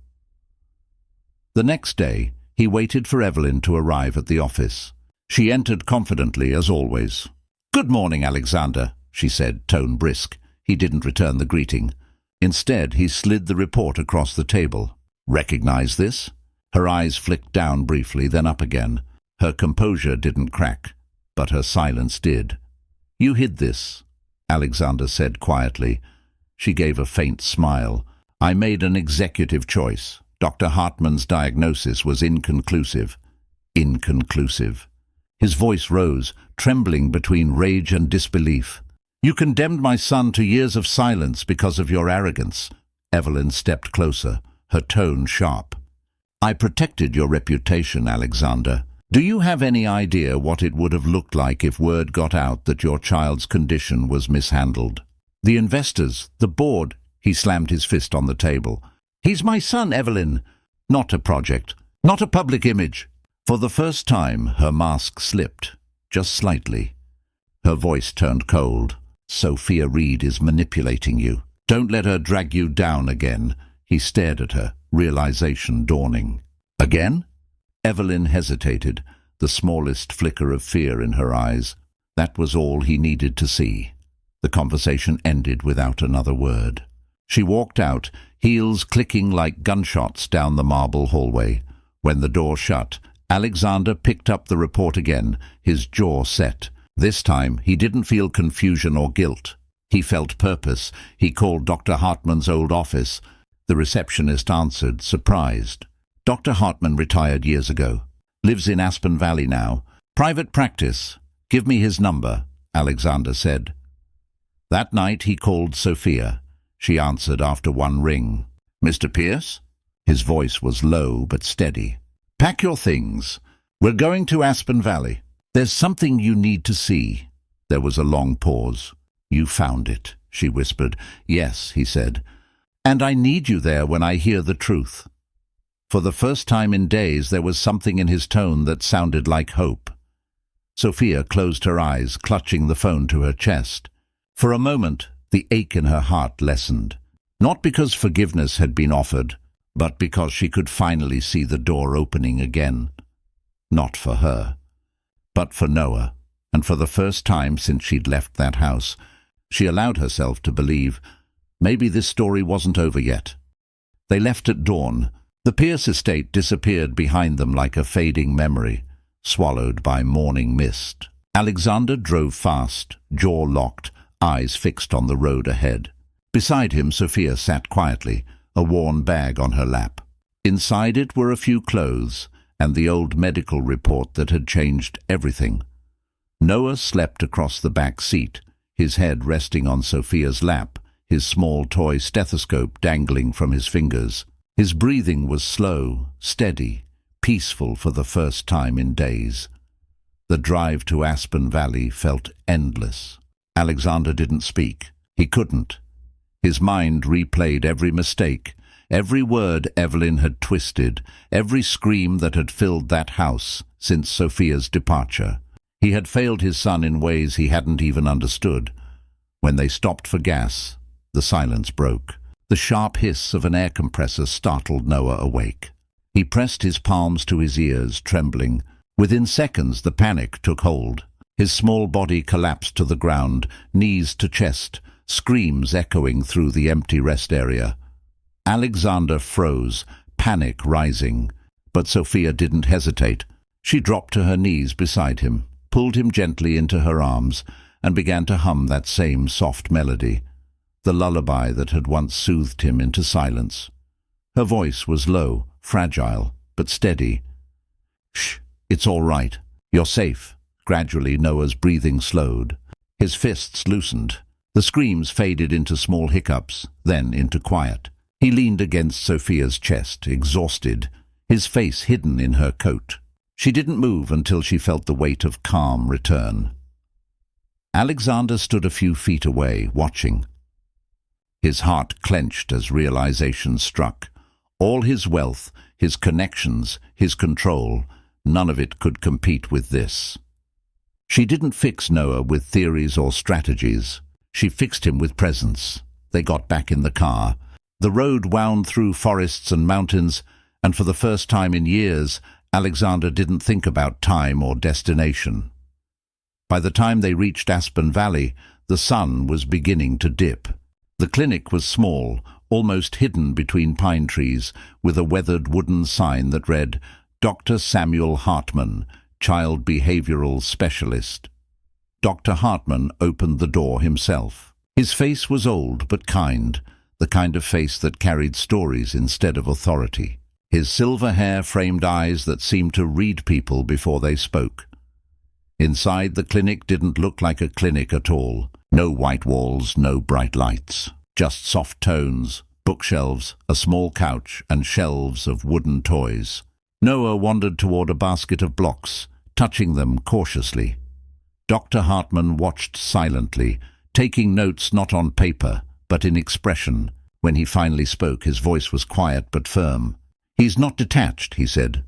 A: The next day, he waited for Evelyn to arrive at the office. She entered confidently, as always. "Good morning, Alexander," she said, tone brisk. He didn't return the greeting. Instead, he slid the report across the table. "Recognize this?" Her eyes flicked down briefly, then up again. Her composure didn't crack, but her silence did. "You hid this," Alexander said quietly. She gave a faint smile. "I made an executive choice. Dr. Hartman's diagnosis was inconclusive." Inconclusive. His voice rose, trembling between rage and disbelief. "You condemned my son to years of silence because of your arrogance." Evelyn stepped closer, her tone sharp. "I protected your reputation, Alexander. Do you have any idea what it would have looked like if word got out that your child's condition was mishandled? The investors, the board," he slammed his fist on the table. "He's my son, Evelyn. Not a project. Not a public image." For the first time, her mask slipped, just slightly. Her voice turned cold. "Sophia Reed is manipulating you. Don't let her drag you down again." He stared at her, realization dawning. "Again?" Evelyn hesitated, the smallest flicker of fear in her eyes. That was all he needed to see. The conversation ended without another word. She walked out, heels clicking like gunshots down the marble hallway. When the door shut, Alexander picked up the report again, his jaw set. This time, he didn't feel confusion or guilt. He felt purpose. He called Dr. Hartman's old office. The receptionist answered, surprised. "Dr. Hartman retired years ago. Lives in Aspen Valley now. Private practice. Give me his number," Alexander said. That night he called Sophia. She answered after one ring. "Mr. Pierce?" His voice was low but steady. "Pack your things. We're going to Aspen Valley. There's something you need to see." There was a long pause. "You found it," she whispered. "Yes," he said. "And I need you there when I hear the truth." For the first time in days, there was something in his tone that sounded like hope. Sophia closed her eyes, clutching the phone to her chest. For a moment, the ache in her heart lessened. Not because forgiveness had been offered, but because she could finally see the door opening again. Not for her, but for Noah, and for the first time since she'd left that house, she allowed herself to believe maybe this story wasn't over yet. They left at dawn. The Pierce estate disappeared behind them like a fading memory, swallowed by morning mist. Alexander drove fast, jaw locked, eyes fixed on the road ahead. Beside him, Sophia sat quietly, a worn bag on her lap. Inside it were a few clothes and the old medical report that had changed everything. Noah slept across the back seat, his head resting on Sophia's lap, his small toy stethoscope dangling from his fingers. His breathing was slow, steady, peaceful for the first time in days. The drive to Aspen Valley felt endless. Alexander didn't speak. He couldn't. His mind replayed every mistake, every word Evelyn had twisted, every scream that had filled that house since Sophia's departure. He had failed his son in ways he hadn't even understood. When they stopped for gas, the silence broke. The sharp hiss of an air compressor startled Noah awake. He pressed his palms to his ears, trembling. Within seconds, the panic took hold. His small body collapsed to the ground, knees to chest, screams echoing through the empty rest area. Alexander froze, panic rising. But Sophia didn't hesitate. She dropped to her knees beside him, pulled him gently into her arms, and began to hum that same soft melody, the lullaby that had once soothed him into silence. Her voice was low, fragile, but steady. "Shh, it's all right. You're safe." Gradually, Noah's breathing slowed. His fists loosened. The screams faded into small hiccups, then into quiet. He leaned against Sophia's chest, exhausted, his face hidden in her coat. She didn't move until she felt the weight of calm return. Alexander stood a few feet away, watching. His heart clenched as realization struck. All his wealth, his connections, his control, none of it could compete with this. She didn't fix Noah with theories or strategies. She fixed him with presence. They got back in the car. The road wound through forests and mountains, and for the first time in years, Alexander didn't think about time or destination. By the time they reached Aspen Valley, the sun was beginning to dip. The clinic was small, almost hidden between pine trees, with a weathered wooden sign that read, "Dr. Samuel Hartman, Child Behavioral Specialist." Dr. Hartman opened the door himself. His face was old but kind, the kind of face that carried stories instead of authority. His silver hair framed eyes that seemed to read people before they spoke. Inside, the clinic didn't look like a clinic at all. No white walls, no bright lights. Just soft tones, bookshelves, a small couch, and shelves of wooden toys. Noah wandered toward a basket of blocks, touching them cautiously. Dr. Hartman watched silently, taking notes not on paper, but in expression. When he finally spoke, his voice was quiet but firm. "He's not detached," he said.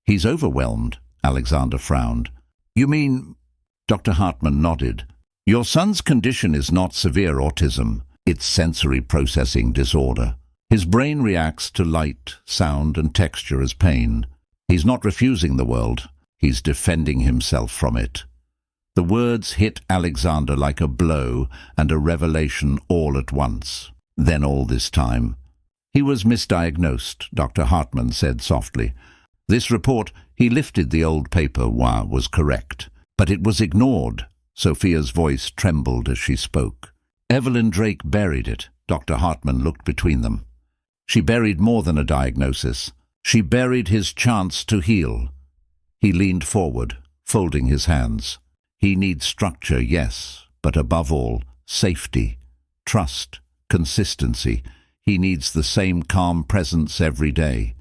A: "He's overwhelmed," Alexander frowned. "You mean—" Dr. Hartman nodded. "Your son's condition is not severe autism. It's sensory processing disorder. His brain reacts to light, sound, and texture as pain. He's not refusing the world. He's defending himself from it." The words hit Alexander like a blow and a revelation all at once. Then all this time. "He was misdiagnosed," Dr. Hartman said softly. "This report," he lifted the old paper, "was correct. But it was ignored." Sophia's voice trembled as she spoke. "Evelyn Drake buried it." Dr. Hartman looked between them. "She buried more than a diagnosis. She buried his chance to heal." He leaned forward, folding his hands. "He needs structure, yes, but above all, safety, trust, consistency. He needs the same calm presence every day.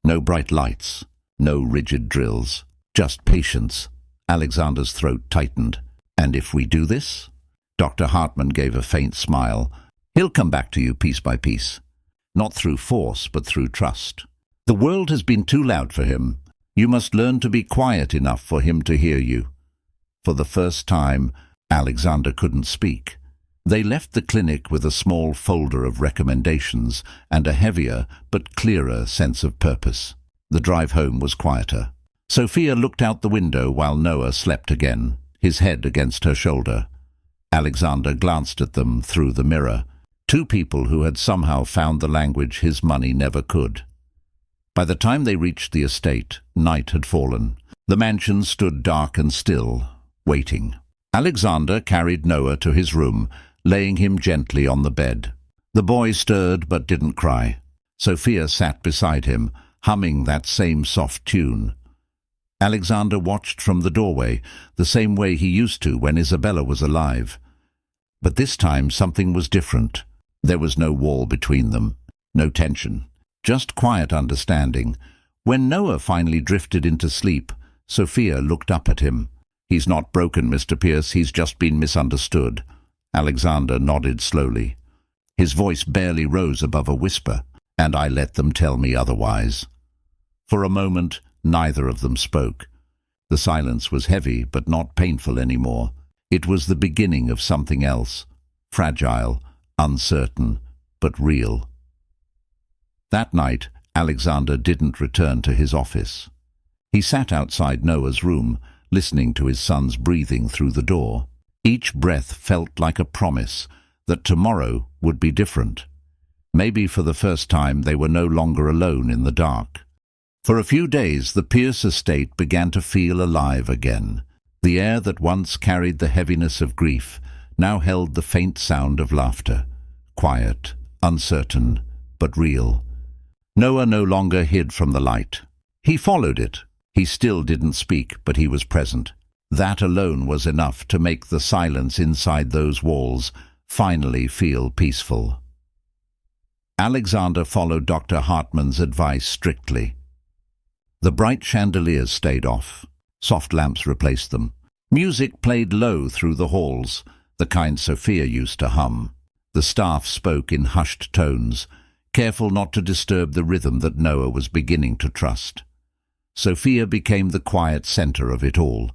A: No bright lights, no rigid drills, just patience." Alexander's throat tightened. "And if we do this?" Dr. Hartman gave a faint smile. "He'll come back to you piece by piece. Not through force, but through trust. The world has been too loud for him. You must learn to be quiet enough for him to hear you." For the first time, Alexander couldn't speak. They left the clinic with a small folder of recommendations and a heavier but clearer sense of purpose. The drive home was quieter. Sophia looked out the window while Noah slept again, his head against her shoulder. Alexander glanced at them through the mirror, two people who had somehow found the language his money never could. By the time they reached the estate, night had fallen. The mansion stood dark and still, waiting. Alexander carried Noah to his room, laying him gently on the bed. The boy stirred but didn't cry. Sophia sat beside him, humming that same soft tune. Alexander watched from the doorway, the same way he used to when Isabella was alive. But this time something was different. There was no wall between them, no tension, just quiet understanding. When Noah finally drifted into sleep, Sophia looked up at him. "He's not broken, Mr. Pierce, he's just been misunderstood." Alexander nodded slowly. His voice barely rose above a whisper, "And I let them tell me otherwise." For a moment, neither of them spoke. The silence was heavy but not painful anymore. It was the beginning of something else, fragile, uncertain, but real. That night, Alexander didn't return to his office. He sat outside Noah's room, listening to his son's breathing through the door. Each breath felt like a promise that tomorrow would be different. Maybe for the first time they were no longer alone in the dark. For a few days the Pierce estate began to feel alive again. The air that once carried the heaviness of grief now held the faint sound of laughter. Quiet, uncertain, but real. Noah no longer hid from the light. He followed it. He still didn't speak, but he was present. That alone was enough to make the silence inside those walls finally feel peaceful. Alexander followed Dr. Hartman's advice strictly. The bright chandeliers stayed off. Soft lamps replaced them. Music played low through the halls, the kind Sophia used to hum. The staff spoke in hushed tones, careful not to disturb the rhythm that Noah was beginning to trust. Sophia became the quiet center of it all.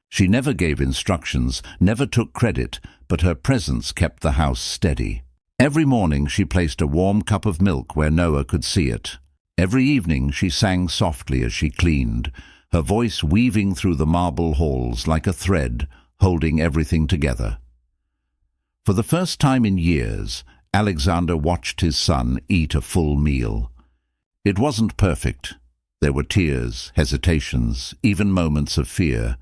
A: She never gave instructions, never took credit, but her presence kept the house steady. Every morning she placed a warm cup of milk where Noah could see it. Every evening she sang softly as she cleaned, her voice weaving through the marble halls like a thread, holding everything together. For the first time in years, Alexander watched his son eat a full meal. It wasn't perfect. There were tears, hesitations, even moments of fear.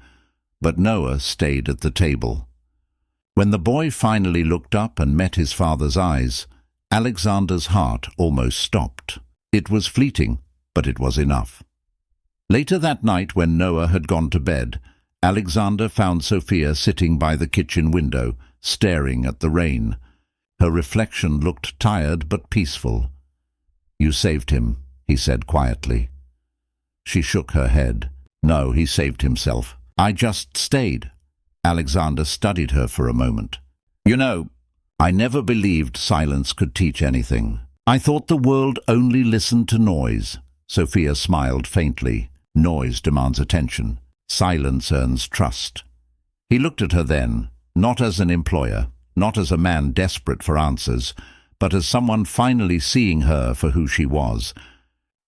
A: But Noah stayed at the table. When the boy finally looked up and met his father's eyes, Alexander's heart almost stopped. It was fleeting, but it was enough. Later that night, when Noah had gone to bed, Alexander found Sophia sitting by the kitchen window, staring at the rain. Her reflection looked tired but peaceful. "You saved him," he said quietly. She shook her head. "No, he saved himself. I just stayed." Alexander studied her for a moment. "You know, I never believed silence could teach anything. I thought the world only listened to noise." Sophia smiled faintly. "Noise demands attention. Silence earns trust." He looked at her then, not as an employer, not as a man desperate for answers, but as someone finally seeing her for who she was.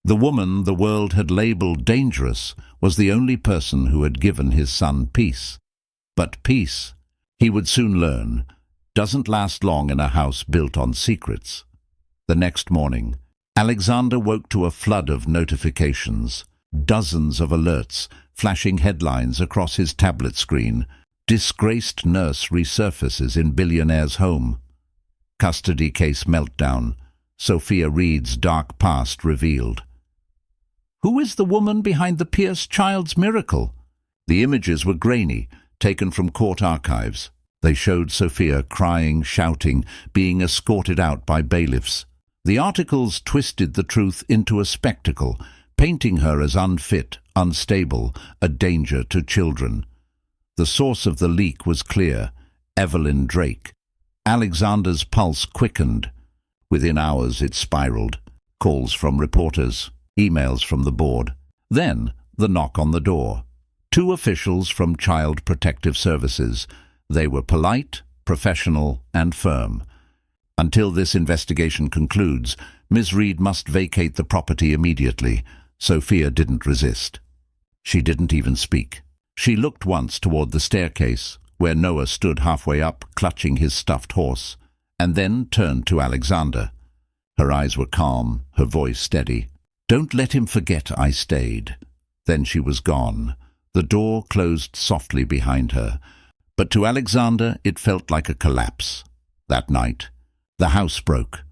A: The woman the world had labeled dangerous was the only person who had given his son peace. But peace, he would soon learn, doesn't last long in a house built on secrets. The next morning, Alexander woke to a flood of notifications, dozens of alerts, flashing headlines across his tablet screen. Disgraced nurse resurfaces in Billionaire's home. Custody case meltdown. Sophia Reed's dark past revealed. Who is the woman behind the Pierce child's miracle? The images were grainy, taken from court archives. They showed Sophia crying, shouting, being escorted out by bailiffs. The articles twisted the truth into a spectacle, painting her as unfit, unstable, a danger to children. The source of the leak was clear: Evelyn Drake. Alexander's pulse quickened. Within hours it spiraled. Calls from reporters, emails from the board. Then the knock on the door. 2 officials from Child Protective Services. They were polite, professional, and firm. Until this investigation concludes, Ms. Reed must vacate the property immediately. Sophia didn't resist. She didn't even speak. She looked once toward the staircase, where Noah stood halfway up, clutching his stuffed horse, and then turned to Alexander. Her eyes were calm, her voice steady. "Don't let him forget I stayed." Then she was gone. The door closed softly behind her, but to Alexander it felt like a collapse. That night, the house broke.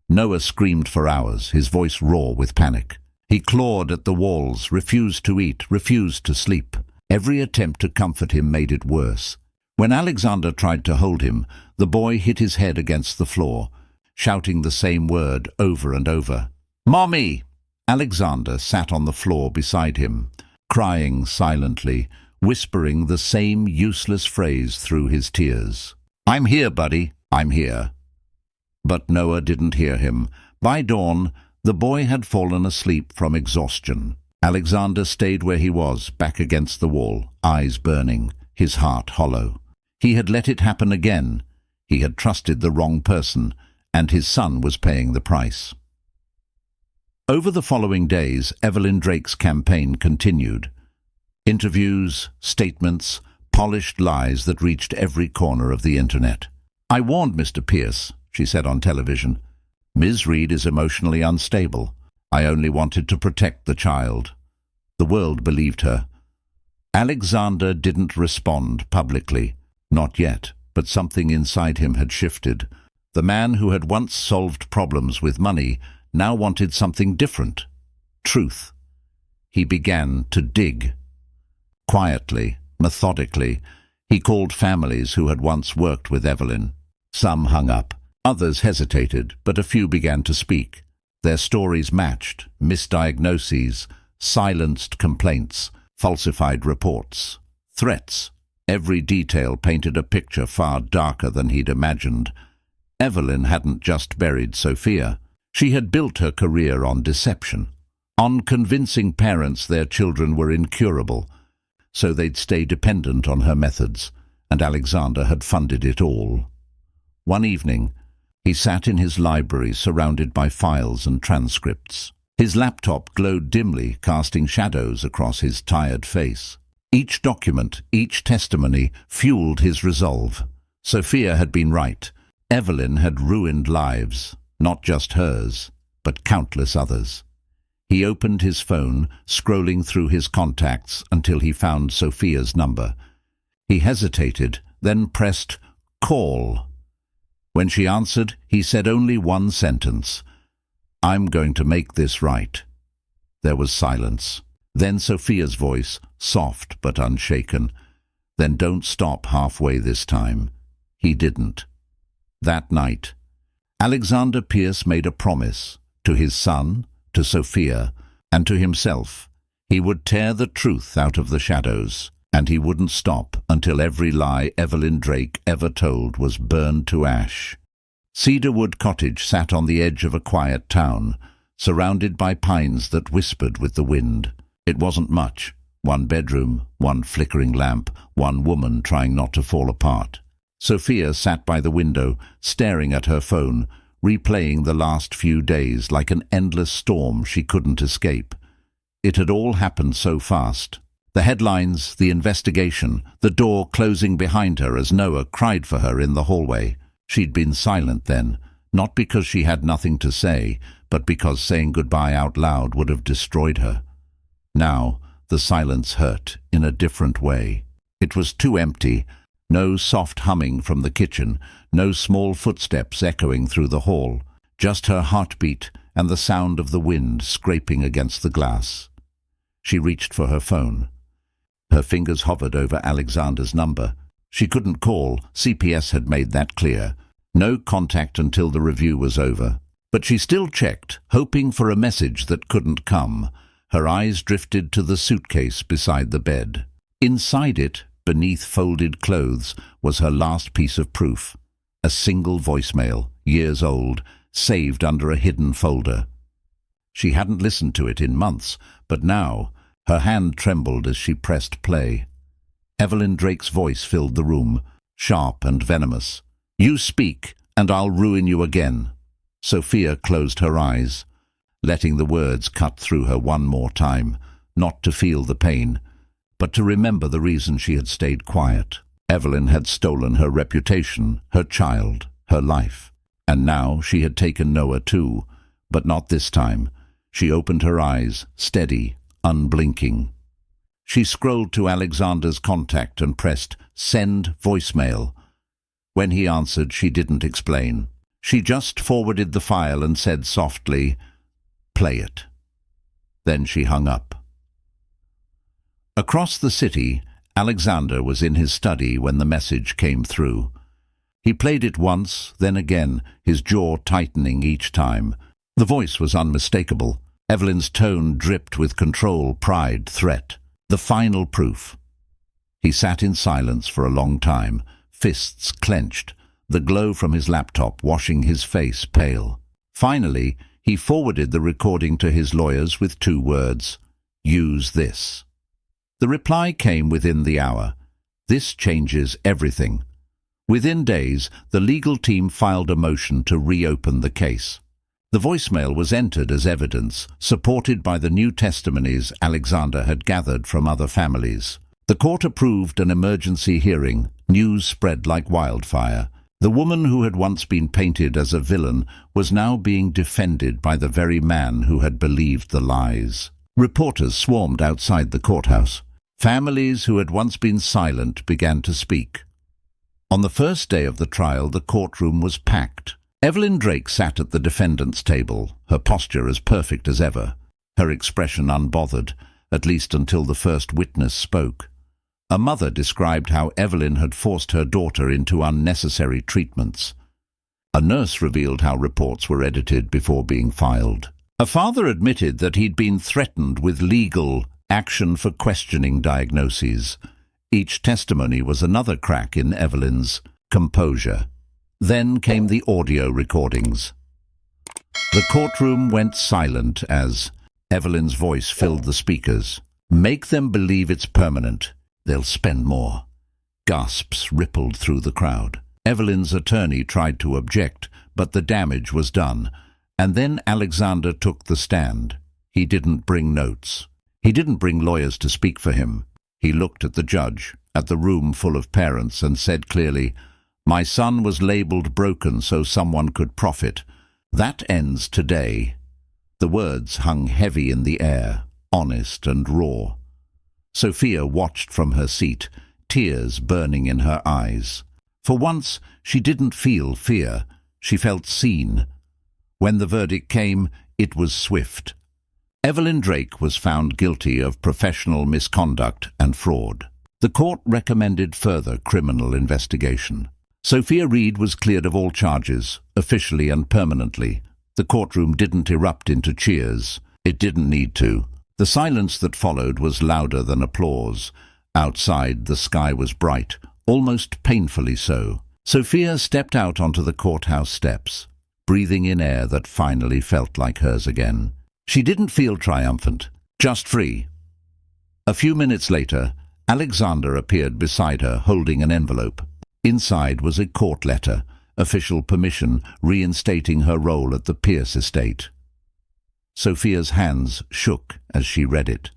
A: Noah screamed for hours, his voice raw with panic. He clawed at the walls, refused to eat, refused to sleep. Every attempt to comfort him made it worse. When Alexander tried to hold him, the boy hit his head against the floor, shouting the same word over and over. "Mommy!" Alexander sat on the floor beside him, crying silently, whispering the same useless phrase through his tears. "I'm here, buddy, I'm here." But Noah didn't hear him. By dawn, the boy had fallen asleep from exhaustion. Alexander stayed where he was, back against the wall, eyes burning, his heart hollow. He had let it happen again. He had trusted the wrong person, and his son was paying the price. Over the following days, Evelyn Drake's campaign continued. Interviews, statements, polished lies that reached every corner of the internet. "I warned Mr. Pierce," she said on television. "Ms. Reed is emotionally unstable. I only wanted to protect the child." The world believed her. Alexander didn't respond publicly. Not yet, but something inside him had shifted. The man who had once solved problems with money now wanted something different. Truth. He began to dig. Quietly, methodically, he called families who had once worked with Evelyn. Some hung up. Others hesitated, but a few began to speak. Their stories matched: misdiagnoses, silenced complaints, falsified reports, threats. Every detail painted a picture far darker than he'd imagined. Evelyn hadn't just buried Sophia. She had built her career on deception, on convincing parents their children were incurable, so they'd stay dependent on her methods, and Alexander had funded it all. One evening, he sat in his library surrounded by files and transcripts. His laptop glowed dimly, casting shadows across his tired face. Each document, each testimony, fueled his resolve. Sophia had been right. Evelyn had ruined lives, not just hers, but countless others. He opened his phone, scrolling through his contacts until he found Sophia's number. He hesitated, then pressed call. When she answered, he said only one sentence: "I'm going to make this right." There was silence. Then Sophia's voice, soft but unshaken. "Then don't stop halfway this time." He didn't. That night, Alexander Pierce made a promise to his son, to Sophia, and to himself. He would tear the truth out of the shadows, and he wouldn't stop until every lie Evelyn Drake ever told was burned to ash. Cedarwood Cottage sat on the edge of a quiet town, surrounded by pines that whispered with the wind. It wasn't much. One bedroom, one flickering lamp, one woman trying not to fall apart. Sophia sat by the window, staring at her phone, replaying the last few days like an endless storm she couldn't escape. It had all happened so fast. The headlines, the investigation, the door closing behind her as Noah cried for her in the hallway. She'd been silent then, not because she had nothing to say, but because saying goodbye out loud would have destroyed her. Now, the silence hurt in a different way. It was too empty. No soft humming from the kitchen, no small footsteps echoing through the hall, just her heartbeat and the sound of the wind scraping against the glass. She reached for her phone. Her fingers hovered over Alexander's number. She couldn't call. CPS had made that clear. No contact until the review was over. But she still checked, hoping for a message that couldn't come. Her eyes drifted to the suitcase beside the bed. Inside it, beneath folded clothes, was her last piece of proof. A single voicemail, years old, saved under a hidden folder. She hadn't listened to it in months, but now her hand trembled as she pressed play. Evelyn Drake's voice filled the room, sharp and venomous. "You speak, and I'll ruin you again." Sophia closed her eyes, letting the words cut through her one more time, not to feel the pain, but to remember the reason she had stayed quiet. Evelyn had stolen her reputation, her child, her life. And now she had taken Noah too, but not this time. She opened her eyes, steady, unblinking. She scrolled to Alexander's contact and pressed send voicemail. When he answered, she didn't explain. She just forwarded the file and said softly, "Play it." Then she hung up. Across the city, Alexander was in his study when the message came through. He played it once, then again, his jaw tightening each time. The voice was unmistakable. Evelyn's tone dripped with control, pride, threat. The final proof. He sat in silence for a long time, fists clenched, the glow from his laptop washing his face pale. Finally, he forwarded the recording to his lawyers with 2 words: "Use this." The reply came within the hour. "This changes everything." Within days, the legal team filed a motion to reopen the case. The voicemail was entered as evidence, supported by the new testimonies Alexander had gathered from other families. The court approved an emergency hearing. News spread like wildfire. The woman who had once been painted as a villain was now being defended by the very man who had believed the lies. Reporters swarmed outside the courthouse. Families who had once been silent began to speak. On the first day of the trial, the courtroom was packed. Evelyn Drake sat at the defendant's table, her posture as perfect as ever, her expression unbothered, at least until the first witness spoke. A mother described how Evelyn had forced her daughter into unnecessary treatments. A nurse revealed how reports were edited before being filed. A father admitted that he'd been threatened with legal action for questioning diagnoses. Each testimony was another crack in Evelyn's composure. Then came the audio recordings. The courtroom went silent as Evelyn's voice filled the speakers. "Make them believe it's permanent. They'll spend more." Gasps rippled through the crowd. Evelyn's attorney tried to object, but the damage was done. And then Alexander took the stand. He didn't bring notes. He didn't bring lawyers to speak for him. He looked at the judge, at the room full of parents, and said clearly, "My son was labeled broken so someone could profit. That ends today." The words hung heavy in the air, honest and raw. Sophia watched from her seat, tears burning in her eyes. For once, she didn't feel fear. She felt seen. When the verdict came, it was swift. Evelyn Drake was found guilty of professional misconduct and fraud. The court recommended further criminal investigation. Sophia Reed was cleared of all charges, officially and permanently. The courtroom didn't erupt into cheers. It didn't need to. The silence that followed was louder than applause. Outside, the sky was bright, almost painfully so. Sophia stepped out onto the courthouse steps, breathing in air that finally felt like hers again. She didn't feel triumphant, just free. A few minutes later, Alexander appeared beside her, holding an envelope. Inside was a court letter, official permission reinstating her role at the Pierce estate. Sophia's hands shook as she read it.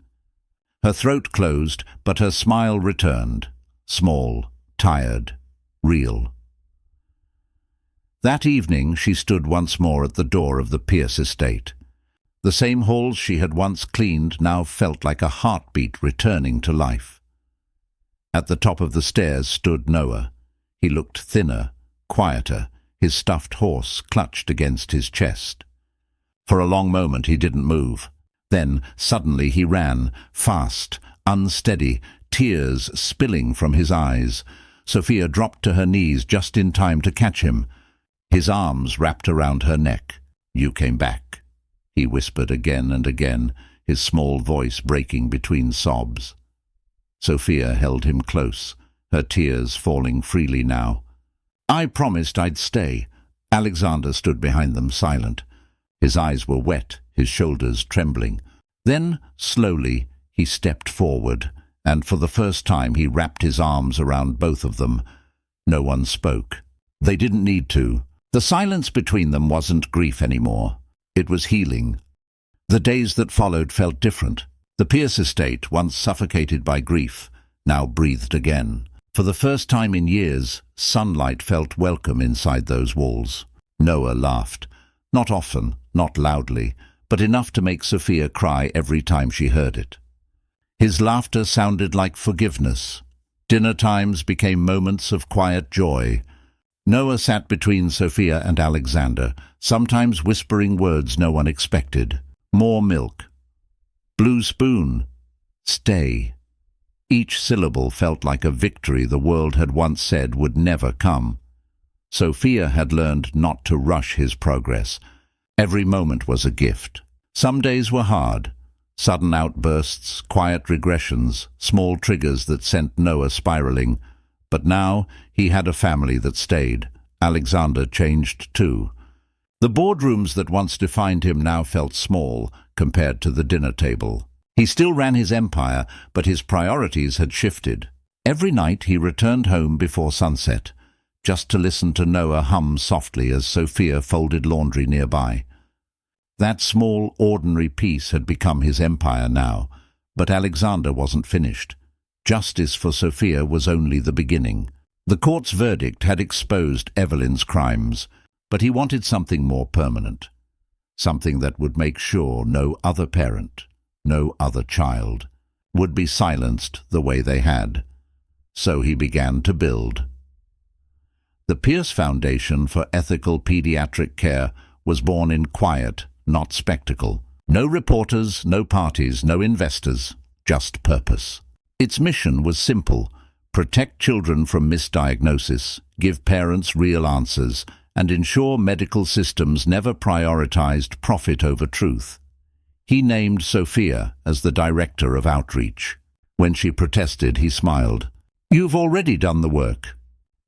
A: Her throat closed, but her smile returned. Small, tired, real. That evening she stood once more at the door of the Pierce estate. The same halls she had once cleaned now felt like a heartbeat returning to life. At the top of the stairs stood Noah. He looked thinner, quieter, his stuffed horse clutched against his chest. For a long moment he didn't move. Then, suddenly, he ran, fast, unsteady, tears spilling from his eyes. Sophia dropped to her knees just in time to catch him. His arms wrapped around her neck. "You came back," he whispered again and again, his small voice breaking between sobs. Sophia held him close, her tears falling freely now. "I promised I'd stay." Alexander stood behind them, silent. His eyes were wet, his shoulders trembling. Then, slowly, he stepped forward, and for the first time he wrapped his arms around both of them. No one spoke. They didn't need to. The silence between them wasn't grief anymore. It was healing. The days that followed felt different. The Pierce estate, once suffocated by grief, now breathed again. For the first time in years, sunlight felt welcome inside those walls. Noah laughed. Not often, not loudly, but enough to make Sophia cry every time she heard it. His laughter sounded like forgiveness. Dinner times became moments of quiet joy. Noah sat between Sophia and Alexander, sometimes whispering words no one expected. More milk. Blue spoon. Stay. Each syllable felt like a victory the world had once said would never come. Sophia had learned not to rush his progress. Every moment was a gift. Some days were hard. Sudden outbursts, quiet regressions, small triggers that sent Noah spiraling. But now he had a family that stayed. Alexander changed too. The boardrooms that once defined him now felt small compared to the dinner table. He still ran his empire, but his priorities had shifted. Every night he returned home before sunset, just to listen to Noah hum softly as Sophia folded laundry nearby. That small, ordinary peace had become his empire now, but Alexander wasn't finished. Justice for Sophia was only the beginning. The court's verdict had exposed Evelyn's crimes, but he wanted something more permanent. Something that would make sure no other parent, no other child, would be silenced the way they had. So he began to build. The Pierce Foundation for Ethical Pediatric Care was born in quiet, not spectacle. No reporters, no parties, no investors, just purpose. Its mission was simple: protect children from misdiagnosis, give parents real answers, and ensure medical systems never prioritized profit over truth. He named Sophia as the director of outreach. When she protested, he smiled. "You've already done the work.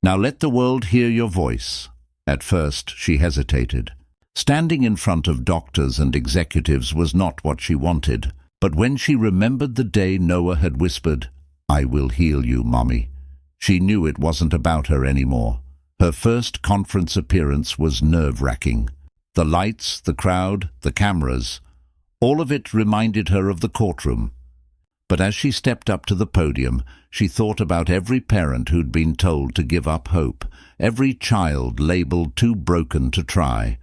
A: Now let the world hear your voice." At first, she hesitated. Standing in front of doctors and executives was not what she wanted. But when she remembered the day Noah had whispered, "I will heal you, Mommy," she knew it wasn't about her anymore. Her first conference appearance was nerve-wracking. The lights, the crowd, the cameras, all of it reminded her of the courtroom. But as she stepped up to the podium, she thought about every parent who'd been told to give up hope, every child labeled too broken to try.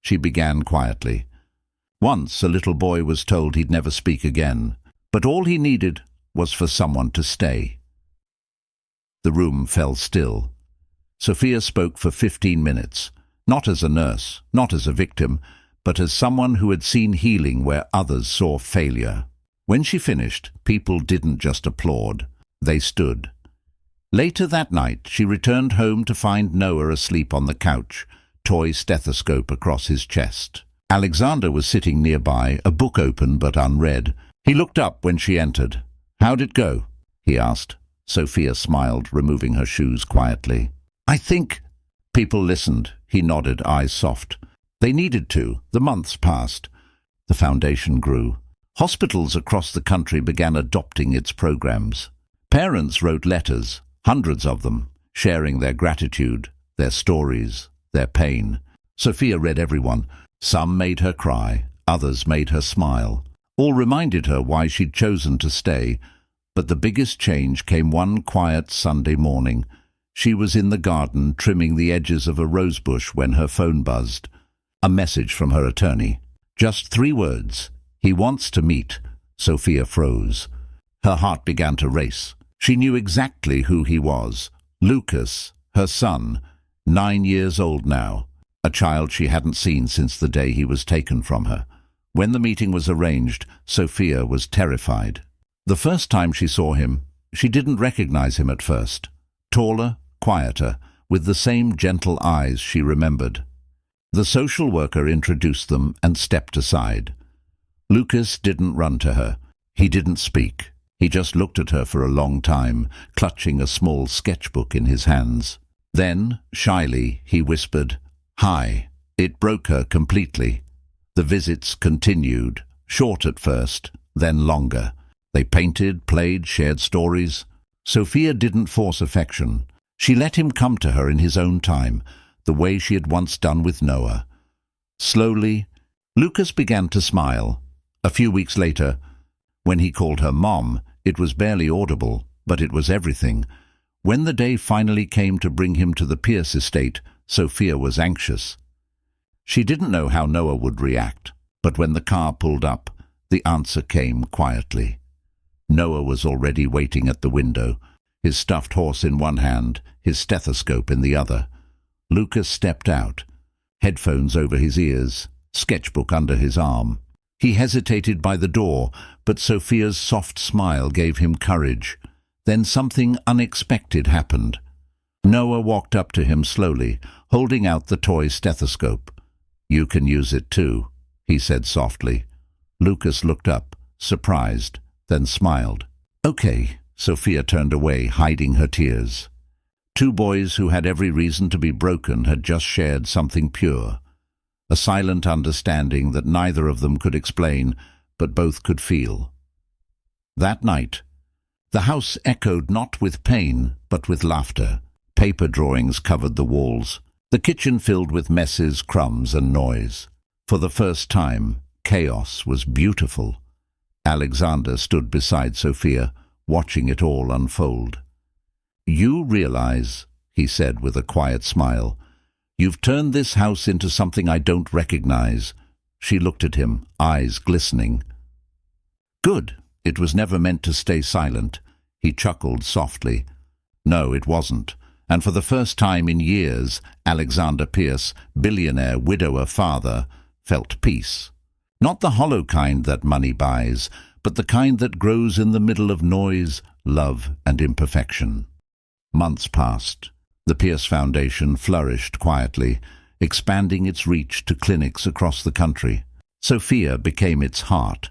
A: She began quietly. Once a little boy was told he'd never speak again, but all he needed was for someone to stay. The room fell still. Sophia spoke for 15 minutes, not as a nurse, not as a victim, but as someone who had seen healing where others saw failure. When she finished, people didn't just applaud, they stood. Later that night, she returned home to find Noah asleep on the couch, toy stethoscope across his chest. Alexander was sitting nearby, a book open but unread. He looked up when she entered. "How'd it go?" he asked. Sophia smiled, removing her shoes quietly. "I think—" People listened. He nodded, eyes soft. They needed to. The months passed. The foundation grew. Hospitals across the country began adopting its programs. Parents wrote letters, hundreds of them, sharing their gratitude, their stories, their pain. Sophia read everyone. Some made her cry, others made her smile. All reminded her why she'd chosen to stay. But the biggest change came one quiet Sunday morning. She was in the garden trimming the edges of a rosebush when her phone buzzed. A message from her attorney. Just 3 words. "He wants to meet." Sophia froze. Her heart began to race. She knew exactly who he was. Lucas, her son, 9 years old now. A child she hadn't seen since the day he was taken from her. When the meeting was arranged, Sophia was terrified. The first time she saw him, she didn't recognize him at first. Taller, quieter, with the same gentle eyes she remembered. The social worker introduced them and stepped aside. Lucas didn't run to her. He didn't speak. He just looked at her for a long time, clutching a small sketchbook in his hands. Then, shyly, he whispered, "Hi." It broke her completely. The visits continued, short at first, then longer. They painted, played, shared stories. Sophia didn't force affection. She let him come to her in his own time, the way she had once done with Noah. Slowly, Lucas began to smile. A few weeks later, when he called her Mom, it was barely audible, but it was everything. When the day finally came to bring him to the Pierce estate, Sophia was anxious. She didn't know how Noah would react, but when the car pulled up, the answer came quietly. Noah was already waiting at the window, his stuffed horse in one hand, his stethoscope in the other. Lucas stepped out, headphones over his ears, sketchbook under his arm. He hesitated by the door, but Sophia's soft smile gave him courage. Then something unexpected happened. Noah walked up to him slowly, holding out the toy stethoscope. "You can use it too," he said softly. Lucas looked up, surprised, then smiled. "Okay." Sophia turned away, hiding her tears. Two boys who had every reason to be broken had just shared something pure. A silent understanding that neither of them could explain, but both could feel. That night, the house echoed not with pain, but with laughter. Paper drawings covered the walls, the kitchen filled with messes, crumbs, and noise. For the first time, chaos was beautiful. Alexander stood beside Sophia, watching it all unfold. "You realize," he said with a quiet smile, "you've turned this house into something I don't recognize." She looked at him, eyes glistening. "Good. It was never meant to stay silent." He chuckled softly. No, it wasn't. And for the first time in years, Alexander Pierce, billionaire, widower, father, felt peace. Not the hollow kind that money buys, but the kind that grows in the middle of noise, love, and imperfection. Months passed. The Pierce Foundation flourished quietly, expanding its reach to clinics across the country. Sophia became its heart,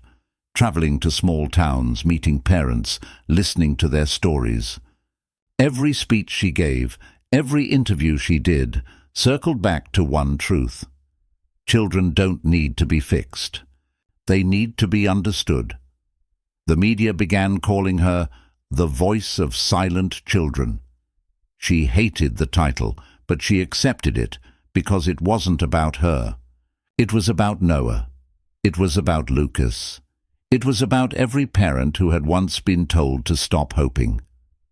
A: traveling to small towns, meeting parents, listening to their stories. Every speech she gave, every interview she did, circled back to one truth. Children don't need to be fixed. They need to be understood. The media began calling her the voice of silent children. She hated the title, but she accepted it because it wasn't about her. It was about Noah. It was about Lucas. It was about every parent who had once been told to stop hoping.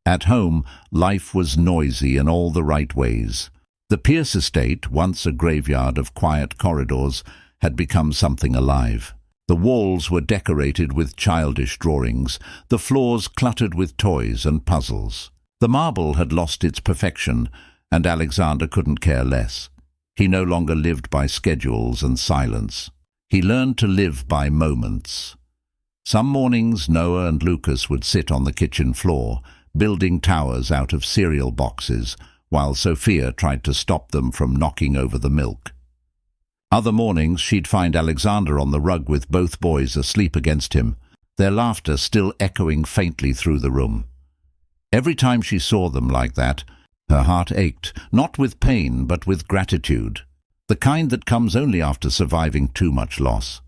A: At home, life was noisy in all the right ways. The Pierce estate, once a graveyard of quiet corridors, had become something alive. The walls were decorated with childish drawings, the floors cluttered with toys and puzzles. The marble had lost its perfection, and Alexander couldn't care less. He no longer lived by schedules and silence. He learned to live by moments. Some mornings Noah and Lucas would sit on the kitchen floor, building towers out of cereal boxes, while Sophia tried to stop them from knocking over the milk. Other mornings she'd find Alexander on the rug with both boys asleep against him, their laughter still echoing faintly through the room. Every time she saw them like that, her heart ached, not with pain but with gratitude, the kind that comes only after surviving too much loss.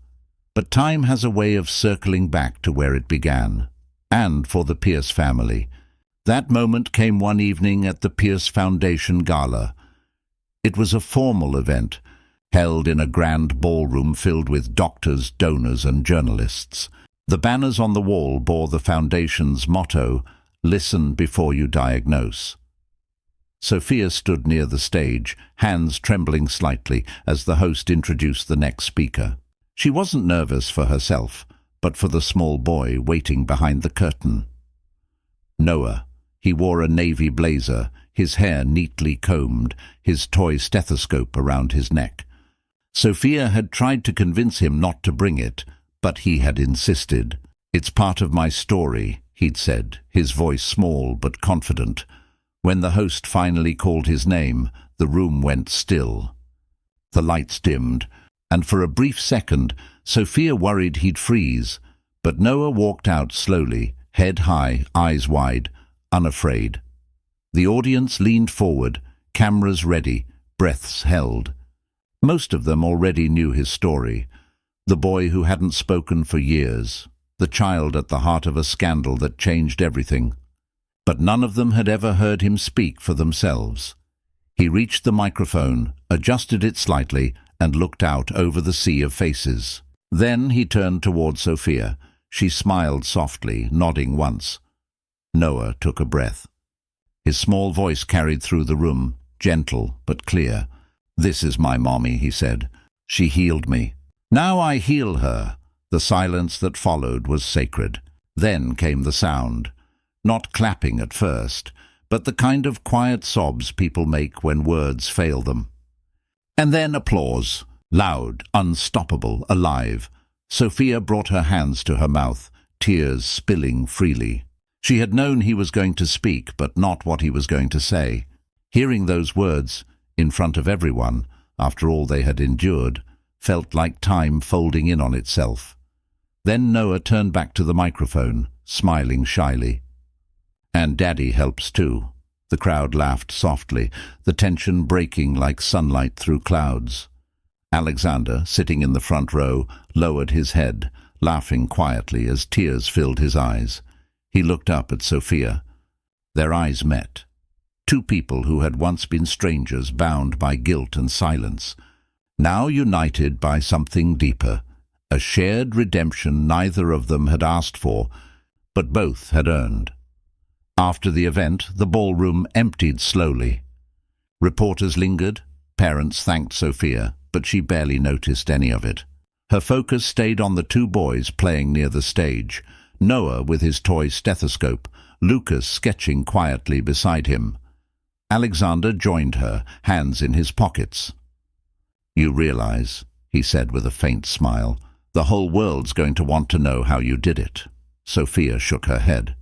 A: But time has a way of circling back to where it began. And for the Pierce family, that moment came one evening at the Pierce Foundation Gala. It was a formal event, held in a grand ballroom filled with doctors, donors, and journalists. The banners on the wall bore the Foundation's motto, "Listen before you diagnose." Sophia stood near the stage, hands trembling slightly as the host introduced the next speaker. She wasn't nervous for herself, but for the small boy waiting behind the curtain. Noah. He wore a navy blazer, his hair neatly combed, his toy stethoscope around his neck. Sophia had tried to convince him not to bring it, but he had insisted. "It's part of my story," he'd said, his voice small but confident. When the host finally called his name, the room went still. The lights dimmed, and for a brief second, Sophia worried he'd freeze. But Noah walked out slowly, head high, eyes wide, unafraid. The audience leaned forward, cameras ready, breaths held. Most of them already knew his story. The boy who hadn't spoken for years, the child at the heart of a scandal that changed everything. But none of them had ever heard him speak for themselves. He reached the microphone, adjusted it slightly, and looked out over the sea of faces. Then he turned toward Sophia. She smiled softly, nodding once. Noah took a breath. His small voice carried through the room, gentle but clear. "This is my mommy," he said. "She healed me. Now I heal her." The silence that followed was sacred. Then came the sound. Not clapping at first, but the kind of quiet sobs people make when words fail them. And then applause, loud, unstoppable, alive. Sophia brought her hands to her mouth, tears spilling freely. She had known he was going to speak, but not what he was going to say. Hearing those words, in front of everyone, after all they had endured, felt like time folding in on itself. Then Noah turned back to the microphone, smiling shyly. "And Daddy helps too." The crowd laughed softly, the tension breaking like sunlight through clouds. Alexander, sitting in the front row, lowered his head, laughing quietly as tears filled his eyes. He looked up at Sophia. Their eyes met. Two people who had once been strangers, bound by guilt and silence, now united by something deeper, a shared redemption neither of them had asked for, but both had earned. After the event, the ballroom emptied slowly. Reporters lingered, parents thanked Sophia, but she barely noticed any of it. Her focus stayed on the two boys playing near the stage, Noah with his toy stethoscope, Lucas sketching quietly beside him. Alexander joined her, hands in his pockets. "You realize," he said with a faint smile, "the whole world's going to want to know how you did it." Sophia shook her head.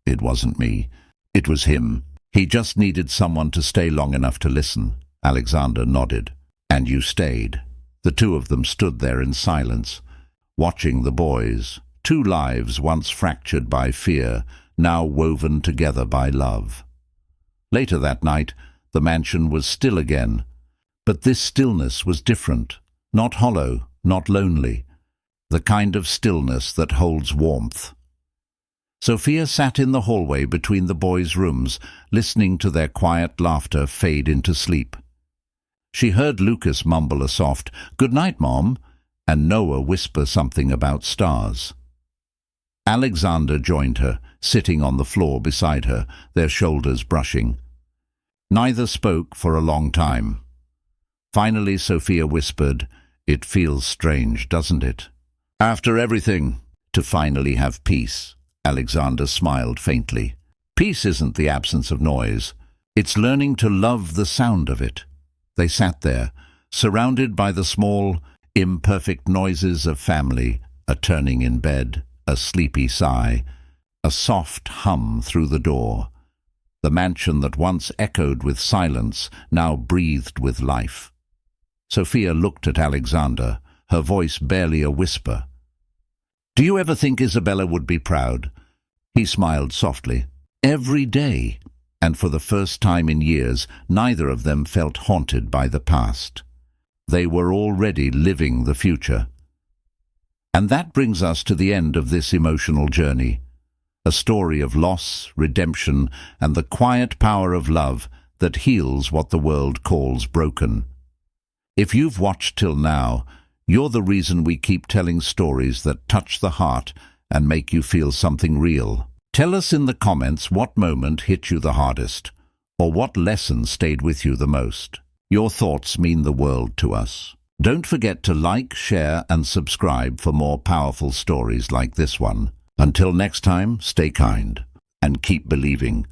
A: "It wasn't me. It was him. He just needed someone to stay long enough to listen." Alexander nodded. "And you stayed." The two of them stood there in silence, watching the boys, two lives once fractured by fear, now woven together by love. Later that night, the mansion was still again, but this stillness was different, not hollow, not lonely, the kind of stillness that holds warmth. Sophia sat in the hallway between the boys' rooms, listening to their quiet laughter fade into sleep. She heard Lucas mumble a soft, "Good night, Mom," and Noah whisper something about stars. Alexander joined her, sitting on the floor beside her, their shoulders brushing. Neither spoke for a long time. Finally, Sophia whispered, "It feels strange, doesn't it? After everything, to finally have peace." Alexander smiled faintly. "Peace isn't the absence of noise. It's learning to love the sound of it." They sat there, surrounded by the small, imperfect noises of family, a turning in bed, a sleepy sigh, a soft hum through the door. The mansion that once echoed with silence now breathed with life. Sophia looked at Alexander, her voice barely a whisper. "Do you ever think Isabella would be proud?" He smiled softly. "Every day." And for the first time in years, neither of them felt haunted by the past. They were already living the future. And that brings us to the end of this emotional journey, a story of loss, redemption, and the quiet power of love that heals what the world calls broken. If you've watched till now, you're the reason we keep telling stories that touch the heart and make you feel something real. Tell us in the comments what moment hit you the hardest, or what lesson stayed with you the most. Your thoughts mean the world to us. Don't forget to like, share, and subscribe for more powerful stories like this one. Until next time, stay kind and keep believing.